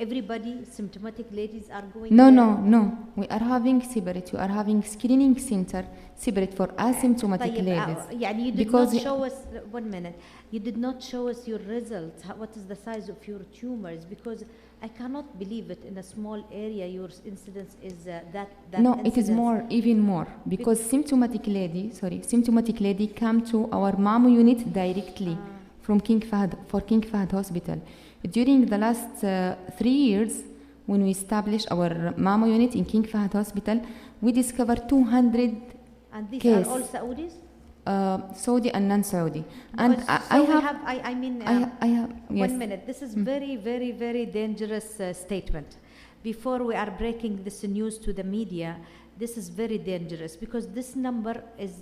[SPEAKER 3] Everybody, symptomatic ladies are going
[SPEAKER 2] No,
[SPEAKER 3] there?
[SPEAKER 2] no. We are having separate. We are having screening center separate for asymptomatic
[SPEAKER 3] طيب,
[SPEAKER 2] ladies.
[SPEAKER 3] you did
[SPEAKER 2] Because
[SPEAKER 3] not show us 1 minute. You did not show us your results. What is the size of your tumors? Because I cannot believe it. In a small area, your incidence is that.
[SPEAKER 2] No, it is
[SPEAKER 3] incidence.
[SPEAKER 2] more, even more, because symptomatic lady come to our MAMO unit directly from King Fahd Hospital. During the last 3 years, when we established our MAMO unit in King Fahd Hospital, we discovered 200
[SPEAKER 3] And these
[SPEAKER 2] cases.
[SPEAKER 3] are all Saudis?
[SPEAKER 2] Saudi and non-Saudi. And I have, yes.
[SPEAKER 3] 1 minute. This is very, very, very dangerous statement. Before we are breaking this news to the media, this is very dangerous because this number is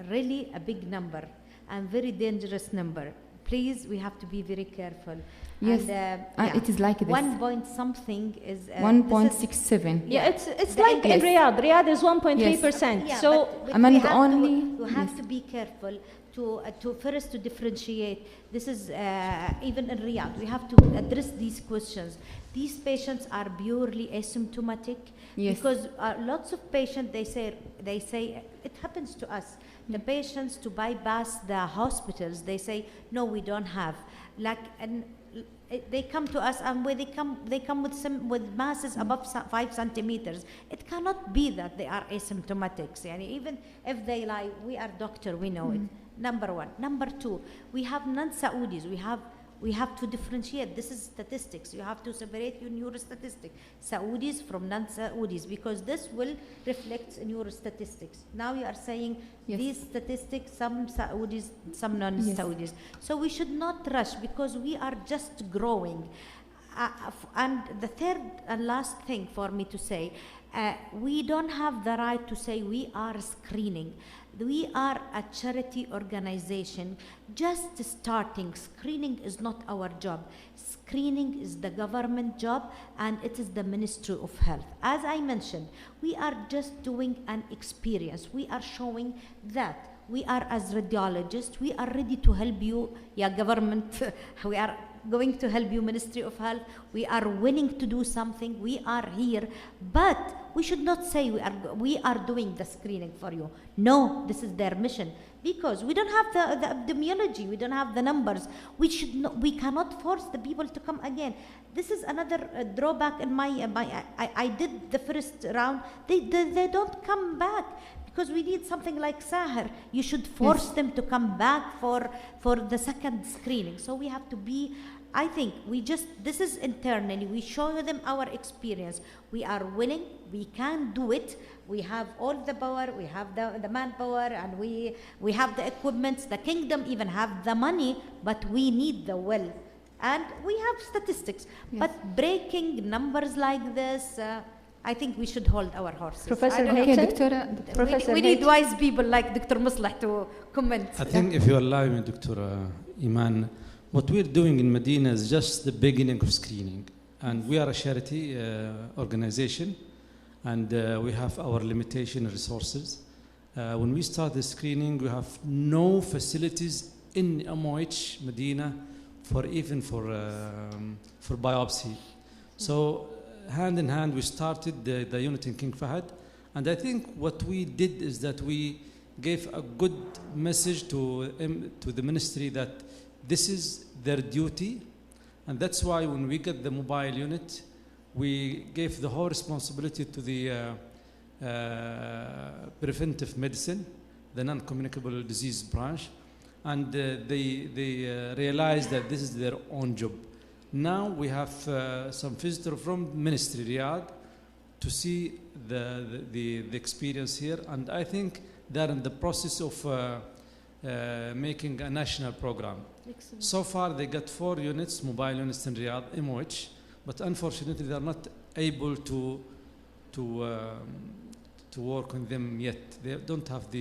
[SPEAKER 3] really a big number and very dangerous number. Please, we have to be very careful.
[SPEAKER 2] Yes,
[SPEAKER 3] And,
[SPEAKER 2] it is like this.
[SPEAKER 3] 1 point something is
[SPEAKER 2] 1.67.
[SPEAKER 1] Yeah, it's like in Riyadh. Riyadh is 1.3%.
[SPEAKER 3] Yeah,
[SPEAKER 1] So
[SPEAKER 3] but
[SPEAKER 2] among
[SPEAKER 3] we have
[SPEAKER 2] only,
[SPEAKER 3] to, we have to be careful to first to differentiate. This is even in Riyadh. We have to address these questions. These patients are purely asymptomatic.
[SPEAKER 2] Yes.
[SPEAKER 3] Because lots of patients they say it happens to us. The patients to bypass the hospitals, they say no, we don't have. They come to us and when they come with masses above 5 centimeters. It cannot be that they are asymptomatics. Even if they lie, we are doctor, we know it. Number one. Number two, we have non-Saudis. We have to differentiate. This is statistics. You have to separate your statistics. Saudis from non-Saudis, because this will reflect in your statistics. Now you are saying these statistics, some Saudis, some non-Saudis. Yes. So we should not rush because we are just growing. And the third and last thing for me to say, we don't have the right to say we are screening. We are a charity organization just starting. Screening is not our job. Screening is the government job and it is the Ministry of Health. As I mentioned, we are just doing an experience. We are showing that we are as radiologists, we are ready to help you, government. We are going to help you, Ministry of Health. We are willing to do something. We are here, but we should not say we are doing the screening for you. No, this is their mission because we don't have the epidemiology. We don't have the numbers. We cannot force the people to come again. This is another drawback in I did the first round. They don't come back. Because we need something like Sahar. You should force them to come back for the second screening. So we have to be, I think, this is internally, we show them our experience. We are willing, we can do it. We have all the power, we have the manpower, and we have the equipment. The kingdom even have the money, but we need the will. And we have statistics. Yes. But breaking numbers like this, I think we should hold our horses.
[SPEAKER 1] Professor
[SPEAKER 3] Haytham, we need wise people like Dr. Muslah to comment.
[SPEAKER 7] I think if you allow me, Dr. Iman, what we're doing in Medina is just the beginning of screening. And we are a charity organization, and we have our limitation resources. When we start the screening, we have no facilities in MOH Medina for biopsy. So hand in hand, we started the unit in King Fahd, and I think what we did is that we gave a good message to the ministry that this is their duty, and that's why when we get the mobile unit, we gave the whole responsibility to the preventive medicine, the non-communicable disease branch, and they realized that this is their own job. Now we have some visitors from Ministry Riyadh to see the experience here, and I think they're in the process of making a national program. Excellent. So far they got 4 units, mobile units in Riyadh, MOH, but unfortunately they're not able to work on them yet. They don't have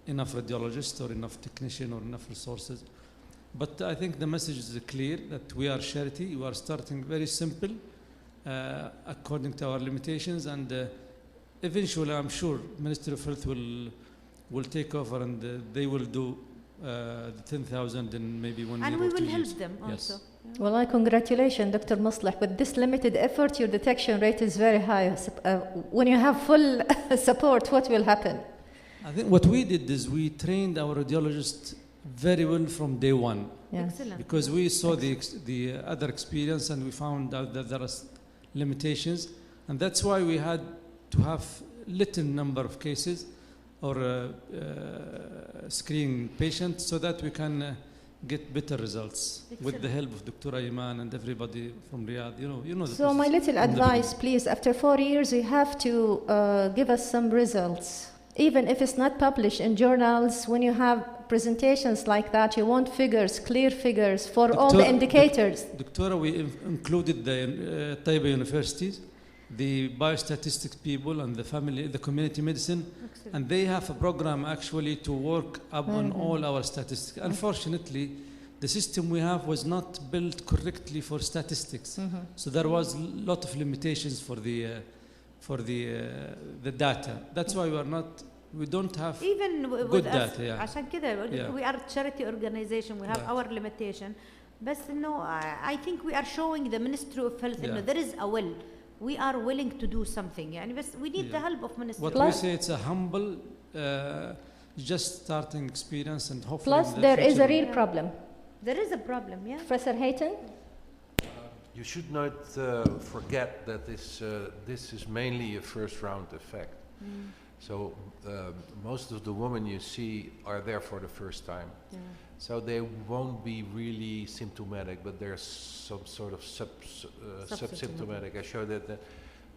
[SPEAKER 7] enough radiologists or enough technicians or enough resources. But I think the message is clear that we are charity. We are starting very simple according to our limitations, and eventually I'm sure Ministry of Health will take over, and they will do the 10,000 in maybe 1 year
[SPEAKER 8] And
[SPEAKER 7] or
[SPEAKER 8] we
[SPEAKER 7] 2
[SPEAKER 8] will help
[SPEAKER 7] years.
[SPEAKER 8] them
[SPEAKER 7] Yes.
[SPEAKER 8] also.
[SPEAKER 1] Well, congratulations, Dr. Masleh. With this limited effort, your detection rate is very high. When you have full support, what will happen?
[SPEAKER 7] I think what we did is we trained our radiologists very well from day one.
[SPEAKER 1] Yeah.
[SPEAKER 8] Excellent.
[SPEAKER 7] Because we saw the other experience and we found out that there are limitations, and that's why we had to have little number of cases or screening patients so that we can get better results with the help of Dr. Ayman and everybody from Riyadh. You know.
[SPEAKER 1] So my little advice, please, after 4 years, you have to give us some results. Even if it's not published in journals, when you have presentations like that, you want figures, clear figures for all the indicators.
[SPEAKER 7] Doctora, we included the طيبة universities, the biostatistics people and the family, the community medicine, and they have a program actually to work up on all our statistics. Unfortunately, the system we have was not built correctly for statistics, so there was a lot of limitations for the data. That's why we don't have
[SPEAKER 8] even
[SPEAKER 7] good
[SPEAKER 8] with us,
[SPEAKER 7] data. Yeah.
[SPEAKER 8] عشان كده we are a charity organization, we have our limitation. بس إنه I think we are showing the Ministry of Health إنه there is a will. We are willing to do something. يعني بس we need the help of Ministry.
[SPEAKER 7] What we say, it's a humble, just starting experience, and hopefully.
[SPEAKER 1] Plus, there is a real problem.
[SPEAKER 8] There is a problem, yeah.
[SPEAKER 1] Professor Hayton?
[SPEAKER 4] You should not forget that this is mainly a first round effect. So most of the women you see are there for the first time.
[SPEAKER 8] Yeah.
[SPEAKER 4] So they won't be really symptomatic, but there's some sort of subsymptomatic. I show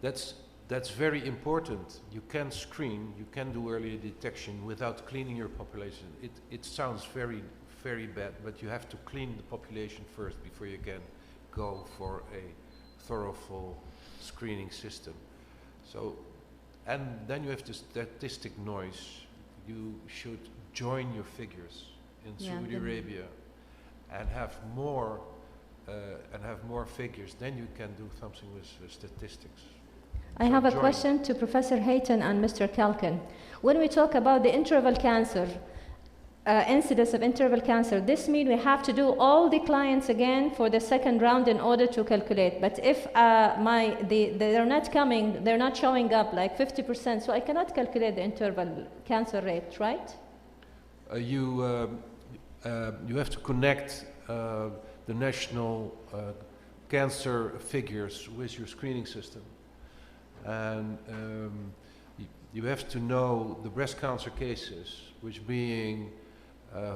[SPEAKER 4] that's very important. You can screen, you can do early detection without cleaning your population. It sounds very, very bad, but you have to clean the population first before you can go for a thorough screening system. So, and then you have the statistic noise. You should join your figures in Saudi Arabia and have more figures. Then you can do something with statistics.
[SPEAKER 1] I have a question to Professor Hayton and Mr. Kalkin. When we talk about the interval cancer, incidence of interval cancer, this means we have to do all the clients again for the second round in order to calculate. But if they're not coming, they're not showing up like 50%, so I cannot calculate the interval cancer rate, right?
[SPEAKER 4] You have to connect the national cancer figures with your screening system. And you have to know the breast cancer cases which being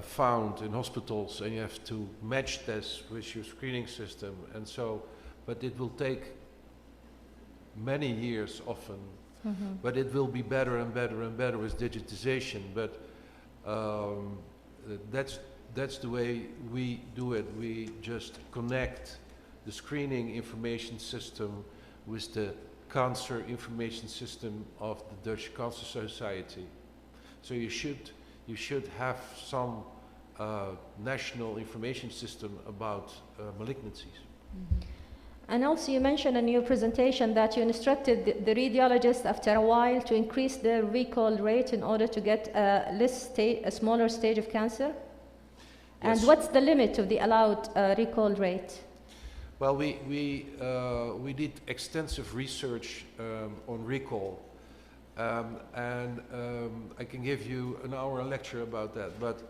[SPEAKER 4] found in hospitals, and you have to match this with your screening system. And so, but it will take many years often, but it will be better and better and better with digitization. But that's the way we do it. We just connect the screening information system with the cancer information system of the Dutch Cancer Society. So you should have some national information system about malignancies.
[SPEAKER 1] And also you mentioned in your presentation that you instructed the radiologists after a while to increase their recall rate in order to get a smaller stage of cancer. Yes. And what's the limit of the allowed recall rate?
[SPEAKER 4] Well, we did extensive research on recall, and I can give you an hour lecture about that. But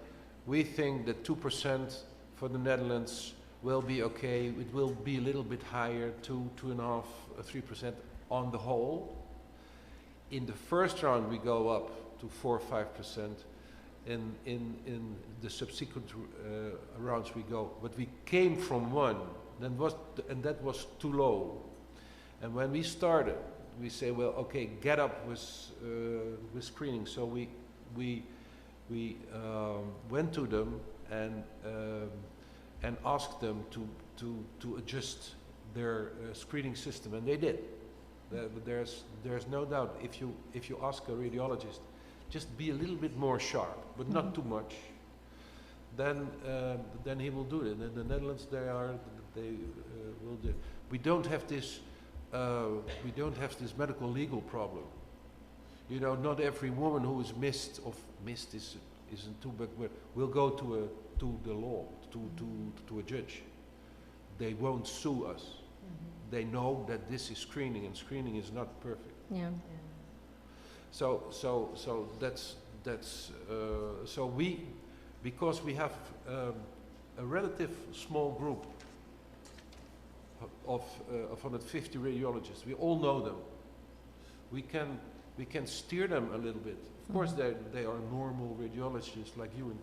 [SPEAKER 4] we think that 2% for the Netherlands will be okay. It will be a little bit higher, 2.5%, 3% on the whole. In the first round, we go up to 4 or 5%. In the subsequent rounds, we go. But we came from 1. And that was too low. And when we started, we say, well, okay, get up with screening. So we went to them and asked them to adjust their screening system, and they did. But there's no doubt, if you ask a radiologist, just be a little bit more sharp, but not too much. Then he will do it. And in the Netherlands, they will do. We don't have this medical legal problem. You know, not every woman who is missed is isn't too, but we'll go to the law, to a judge. They won't sue us. They know that this is screening, and screening is not perfect.
[SPEAKER 1] Yeah.
[SPEAKER 4] So that's so we, because we have a relative small group of 150 radiologists. We all know them. We can steer them a little bit. Of course, they are normal radiologists like you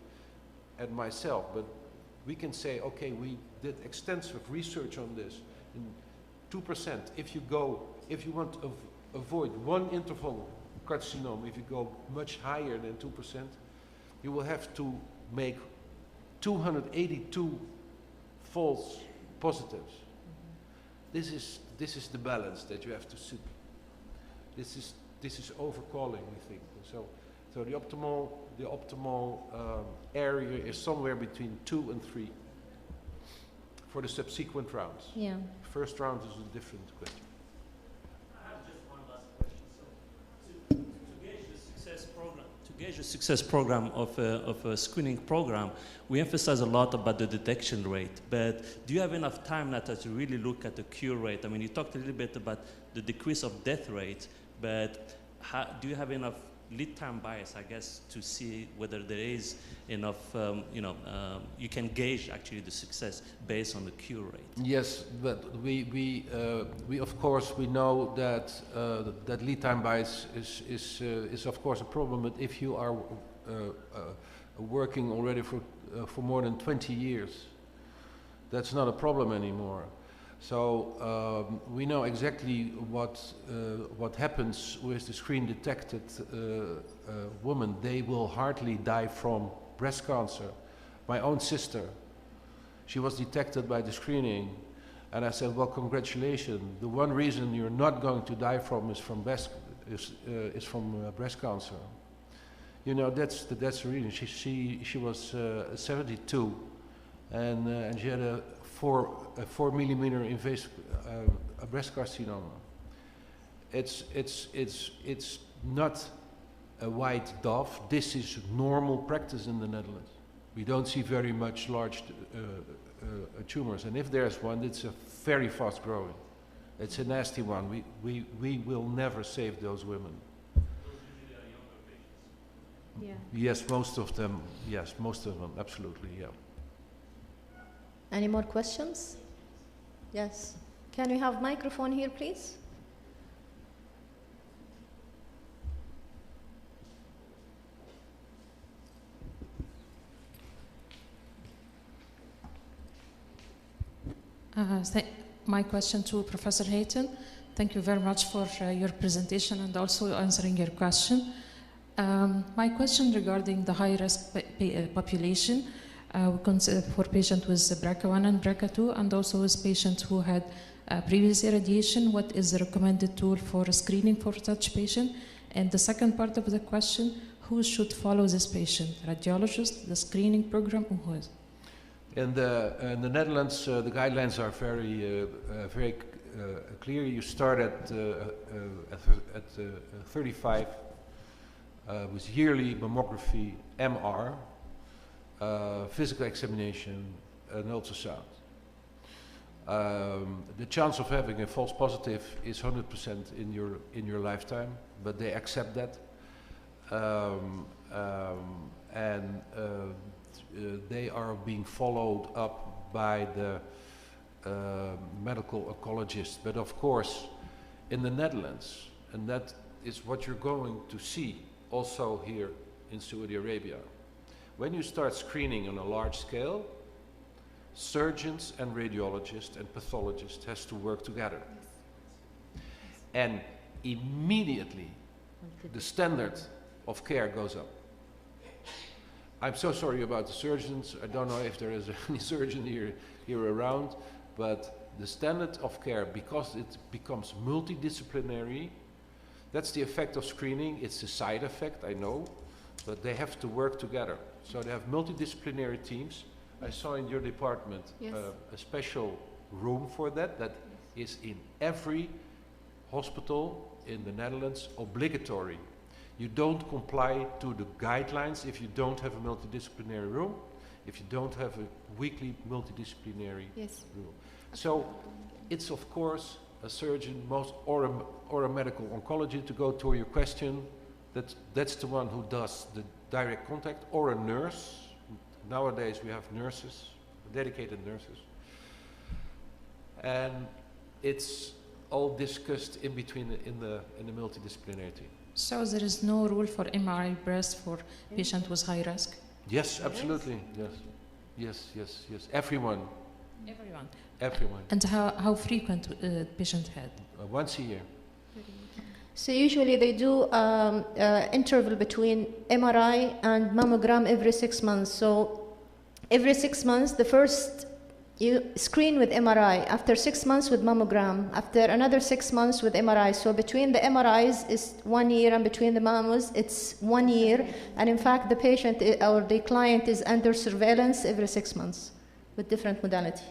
[SPEAKER 4] and myself, but we can say, okay, we did extensive research on this. In 2%, if you want to avoid one interval carcinoma, if you go much higher than 2%, you will have to make 282 false positives. This is the balance that you have to see. This is overcalling, we think. So the optimal area is somewhere between 2 and 3 for the subsequent rounds.
[SPEAKER 1] Yeah.
[SPEAKER 4] First round is a different question.
[SPEAKER 6] I have just one last question. So, to gauge the success program of a screening program, we emphasize a lot about the detection rate. But do you have enough time now to really look at the cure rate? I mean, you talked a little bit about the decrease of death rate, but do you have enough lead time bias, I guess, to see whether there is enough, you can gauge actually the success based on the cure rate?
[SPEAKER 4] Yes, but we of course we know that that lead time bias is of course a problem. But if you are working already for more than 20 years, that's not a problem anymore. So we know exactly what happens with the screen detected woman. They will hardly die from breast cancer. My own sister, she was detected by the screening, and I said, well, congratulations. The one reason you're not going to die from is from breast cancer. You know, that's the reason. She was 72, and she had a 4 millimeter invasive breast carcinoma. It's not a white dove. This is normal practice in the Netherlands. We don't see very much large tumors, and if there's one, it's a very fast growing. It's a nasty one. We will never save those women.
[SPEAKER 6] Those usually are younger patients.
[SPEAKER 8] Yeah.
[SPEAKER 4] Yes, most of them. Yes, most of them. Absolutely. Yeah.
[SPEAKER 1] Any more questions? Yes. Can we have microphone here, please?
[SPEAKER 9] My question to Professor Hayton. Thank you very much for your presentation and also answering your question. My question regarding the high-risk population, we consider for patients with BRCA1 and BRCA2, and also with patients who had previous irradiation, what is the recommended tool for screening for such patient? And the second part of the question, who should follow this patient? Radiologist, the screening program, or who is?
[SPEAKER 4] In the Netherlands, the guidelines are very clear. You start at 35 with yearly mammography, MR, physical examination, and ultrasound. The chance of having a false positive is 100% in your lifetime, but they accept that, and they are being followed up by the medical oncologist. But of course, in the Netherlands, and that is what you're going to see also here in Saudi Arabia, when you start screening on a large scale, surgeons and radiologists and pathologists has to work together. And immediately the standard of care goes up. I'm so sorry about the surgeons. I don't know if there is any surgeon here around, but the standard of care, because it becomes multidisciplinary, that's the effect of screening. It's a side effect, I know, but they have to work together. So they have multidisciplinary teams. I saw in your department a special room for that. That is in every hospital in the Netherlands obligatory. You don't comply to the guidelines if you don't have a multidisciplinary room, if you don't have a weekly multidisciplinary room. So it's of course a surgeon or a medical oncologist, to go to your question, that's the one who does the direct contact, or a nurse. Nowadays we have nurses, dedicated nurses. And it's all discussed in between in the multidisciplinary team.
[SPEAKER 9] So there is no rule for MRI breast for patient with high risk?
[SPEAKER 4] Yes, absolutely. Yes. Yes, yes, yes. Everyone.
[SPEAKER 9] Everyone.
[SPEAKER 4] Everyone.
[SPEAKER 9] And how frequent patient had?
[SPEAKER 4] Once a year.
[SPEAKER 1] So usually they do interval between MRI and mammogram every 6 months. So every 6 months, the first you screen with MRI, after 6 months with mammogram, after another 6 months with MRI. So between the MRIs is 1 year, and between the mammos it's 1 year. And in fact, the patient or the client is under surveillance every 6 months with different modality.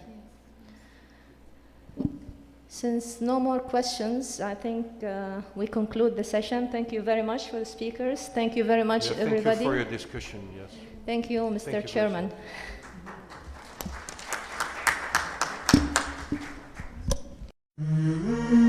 [SPEAKER 1] Since no more questions, I think we conclude the session. Thank you very much for the speakers. Thank you very much, everybody.
[SPEAKER 4] Thank you for your discussion, yes.
[SPEAKER 1] Thank you, Mr. Chairman.
[SPEAKER 10] Mm-hmm.